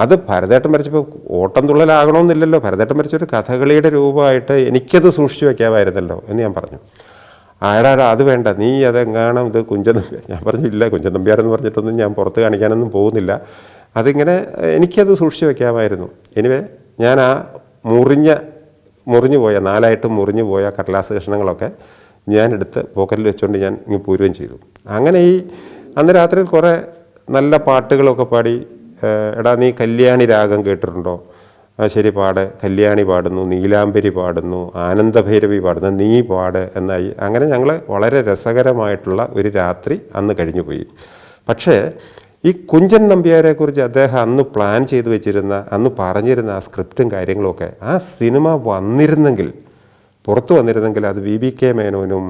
അത് ഭരതേട്ടൻ വരച്ചപ്പോൾ ഓട്ടംതുള്ളലാകണമെന്നില്ലല്ലോ, ഭരതേട്ടൻ വരച്ചൊരു കഥകളിയുടെ രൂപമായിട്ട് എനിക്കത് സൂക്ഷിച്ചു വയ്ക്കാമായിരുന്നല്ലോ എന്ന് ഞാൻ പറഞ്ഞു. ആടാ അത് വേണ്ട, നീ അതെങ്ങാണം ഇത് കുഞ്ചൻനമ്പ്യാർ. ഞാൻ പറഞ്ഞു ഇല്ല, കുഞ്ചൻനമ്പ്യാർ എന്ന് പറഞ്ഞിട്ടൊന്നും ഞാൻ പുറത്ത് കാണിക്കാനൊന്നും പോകുന്നില്ല, അതിങ്ങനെ എനിക്കത് സൂക്ഷിച്ചു വയ്ക്കാമായിരുന്നു. എനിവേ ഞാൻ ആ മുറിഞ്ഞു പോയ 4 മുറിഞ്ഞു പോയ കടലാസ് കഷ്ണങ്ങളൊക്കെ ഞാനെടുത്ത് പോക്കറ്റിൽ വെച്ചുകൊണ്ട് ഞാൻ ഇങ്ങ് പോരുകയും ചെയ്തു. അങ്ങനെ അന്ന് രാത്രിയിൽ കുറേ നല്ല പാട്ടുകളൊക്കെ പാടി, എടാ നീ കല്യാണി രാഗം കേട്ടിട്ടുണ്ടോ, ശരി പാട്, കല്യാണി പാടുന്നു, നീലാംബരി പാടുന്നു, ആനന്ദഭൈരവി പാടുന്നു, നീ പാട് എന്നായി. അങ്ങനെ ഞങ്ങൾ വളരെ രസകരമായിട്ടുള്ള ഒരു രാത്രി അന്ന് കഴിഞ്ഞു പോയി. പക്ഷേ ഈ കുഞ്ചൻനമ്പ്യാരെക്കുറിച്ച് അദ്ദേഹം അന്ന് പ്ലാൻ ചെയ്ത് വെച്ചിരുന്ന, അന്ന് പറഞ്ഞിരുന്ന ആ സ്ക്രിപ്റ്റും കാര്യങ്ങളുമൊക്കെ ആ സിനിമ പുറത്തു വന്നിരുന്നെങ്കിൽ അത് VBK മേനോനും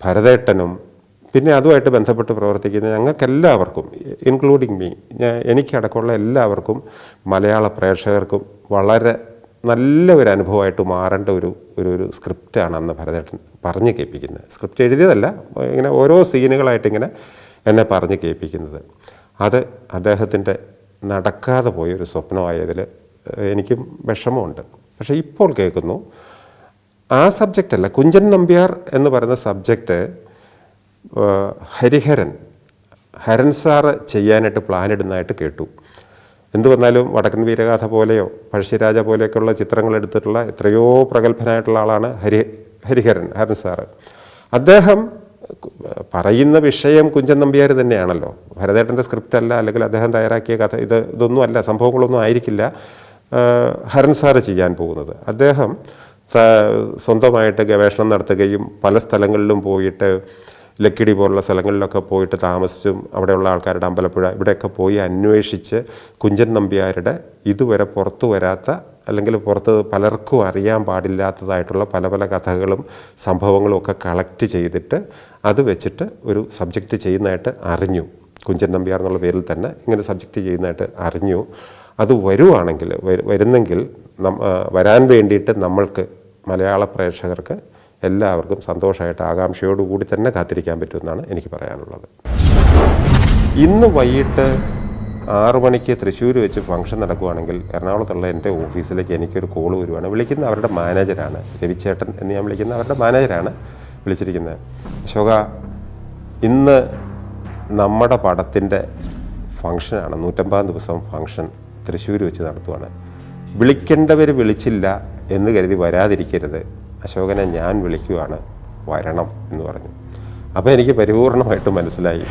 ഭരതേട്ടനും പിന്നെ അതുമായിട്ട് ബന്ധപ്പെട്ട് പ്രവർത്തിക്കുന്ന ഞങ്ങൾക്കെല്ലാവർക്കും, ഇൻക്ലൂഡിങ് മീ, എനിക്കടക്കമുള്ള എല്ലാവർക്കും, മലയാള പ്രേക്ഷകർക്കും വളരെ നല്ല ഒരു അനുഭവമായിട്ട് മാറേണ്ട ഒരു സ്ക്രിപ്റ്റാണ് അന്ന് ഭരതേട്ടൻ പറഞ്ഞ് കേൾപ്പിക്കുന്നത്. സ്ക്രിപ്റ്റ് എഴുതിയതല്ല, ഇങ്ങനെ ഓരോ സീനുകളായിട്ട് ഇങ്ങനെ എന്നെ പറഞ്ഞ് കേൾപ്പിക്കുന്നത്. അത് അദ്ദേഹത്തിൻ്റെ നടക്കാതെ പോയൊരു സ്വപ്നമായതിൽ എനിക്കും വിഷമമുണ്ട്. പക്ഷേ ഇപ്പോൾ കേൾക്കുന്നു ആ സബ്ജക്റ്റല്ല, കുഞ്ചൻനമ്പ്യാർ എന്ന് പറയുന്ന സബ്ജക്റ്റ് ഹരൻ സാറ് ചെയ്യാനായിട്ട് പ്ലാനിടുന്നതായിട്ട് കേട്ടു. എന്തു വന്നാലും വടക്കൻ വീരഗാഥ പോലെയോ പഴശ്ശിരാജ പോലെയൊക്കെയുള്ള ചിത്രങ്ങൾ എടുത്തിട്ടുള്ള എത്രയോ പ്രഗത്ഭനായിട്ടുള്ള ആളാണ് ഹരൻ സാറ്. അദ്ദേഹം പറയുന്ന വിഷയം കുഞ്ചൻനമ്പ്യാർ തന്നെയാണല്ലോ, ഭരതേട്ടൻ്റെ സ്ക്രിപ്റ്റ് അല്ല, അല്ലെങ്കിൽ അദ്ദേഹം തയ്യാറാക്കിയ കഥ ഇതൊന്നും അല്ല, സംഭവങ്ങളൊന്നും ആയിരിക്കില്ല ഹരൻ സാറ് ചെയ്യാൻ പോകുന്നത്. അദ്ദേഹം സ്വന്തമായിട്ട് ഗവേഷണം നടത്തുകയും പല സ്ഥലങ്ങളിലും പോയിട്ട്, ലക്കിടി പോലുള്ള സ്ഥലങ്ങളിലൊക്കെ പോയിട്ട് താമസിച്ചും അവിടെയുള്ള ആൾക്കാരുടെ അമ്പലപ്പുഴ ഇവിടെയൊക്കെ പോയി അന്വേഷിച്ച് കുഞ്ചൻനമ്പ്യാരുടെ ഇതുവരെ പുറത്തു വരാത്ത, അല്ലെങ്കിൽ പുറത്ത് പലർക്കും അറിയാൻ പാടില്ലാത്തതായിട്ടുള്ള പല കഥകളും സംഭവങ്ങളും ഒക്കെ കളക്ട് ചെയ്തിട്ട് അത് വെച്ചിട്ട് ഒരു സബ്ജക്റ്റ് ചെയ്യുന്നതായിട്ട് അറിഞ്ഞു. കുഞ്ചൻനമ്പ്യാർ എന്നുള്ള പേരിൽ തന്നെ ഇങ്ങനെ സബ്ജക്റ്റ് ചെയ്യുന്നതായിട്ട് അറിഞ്ഞു. അത് വരുന്നെങ്കിൽ വരാൻ വേണ്ടിയിട്ട് നമ്മൾക്ക് മലയാള പ്രേക്ഷകർക്ക് എല്ലാവർക്കും സന്തോഷമായിട്ട് ആകാംക്ഷയോടുകൂടി തന്നെ കാത്തിരിക്കാൻ പറ്റുമെന്നാണ് എനിക്ക് പറയാനുള്ളത്. ഇന്ന് വൈകിട്ട് 6 മണിക്ക് തൃശ്ശൂർ വെച്ച് ഫംഗ്ഷൻ നടക്കുകയാണെങ്കിൽ എറണാകുളത്തുള്ള എൻ്റെ ഓഫീസിലേക്ക് എനിക്കൊരു കോൾ വരുവാണ്. വിളിക്കുന്ന അവരുടെ മാനേജരാണ്, രവിച്ചേട്ടൻ എന്ന് ഞാൻ വിളിക്കുന്ന അവരുടെ മാനേജരാണ് വിളിച്ചിരിക്കുന്നത്. അശോക, ഇന്ന് നമ്മുടെ പടത്തിൻ്റെ ഫംഗ്ഷനാണ്, 150 ദിവസം ഫംഗ്ഷൻ തൃശ്ശൂർ വെച്ച് നടത്തുവാണ്. വിളിക്കേണ്ടവർ വിളിച്ചില്ല എന്ന് കരുതി വരാതിരിക്കരുത്, അശോകനെ ഞാൻ വിളിക്കുവാണ്, വരണം എന്ന് പറഞ്ഞു. അപ്പോൾ എനിക്ക് പരിപൂർണമായിട്ട് മനസ്സിലായി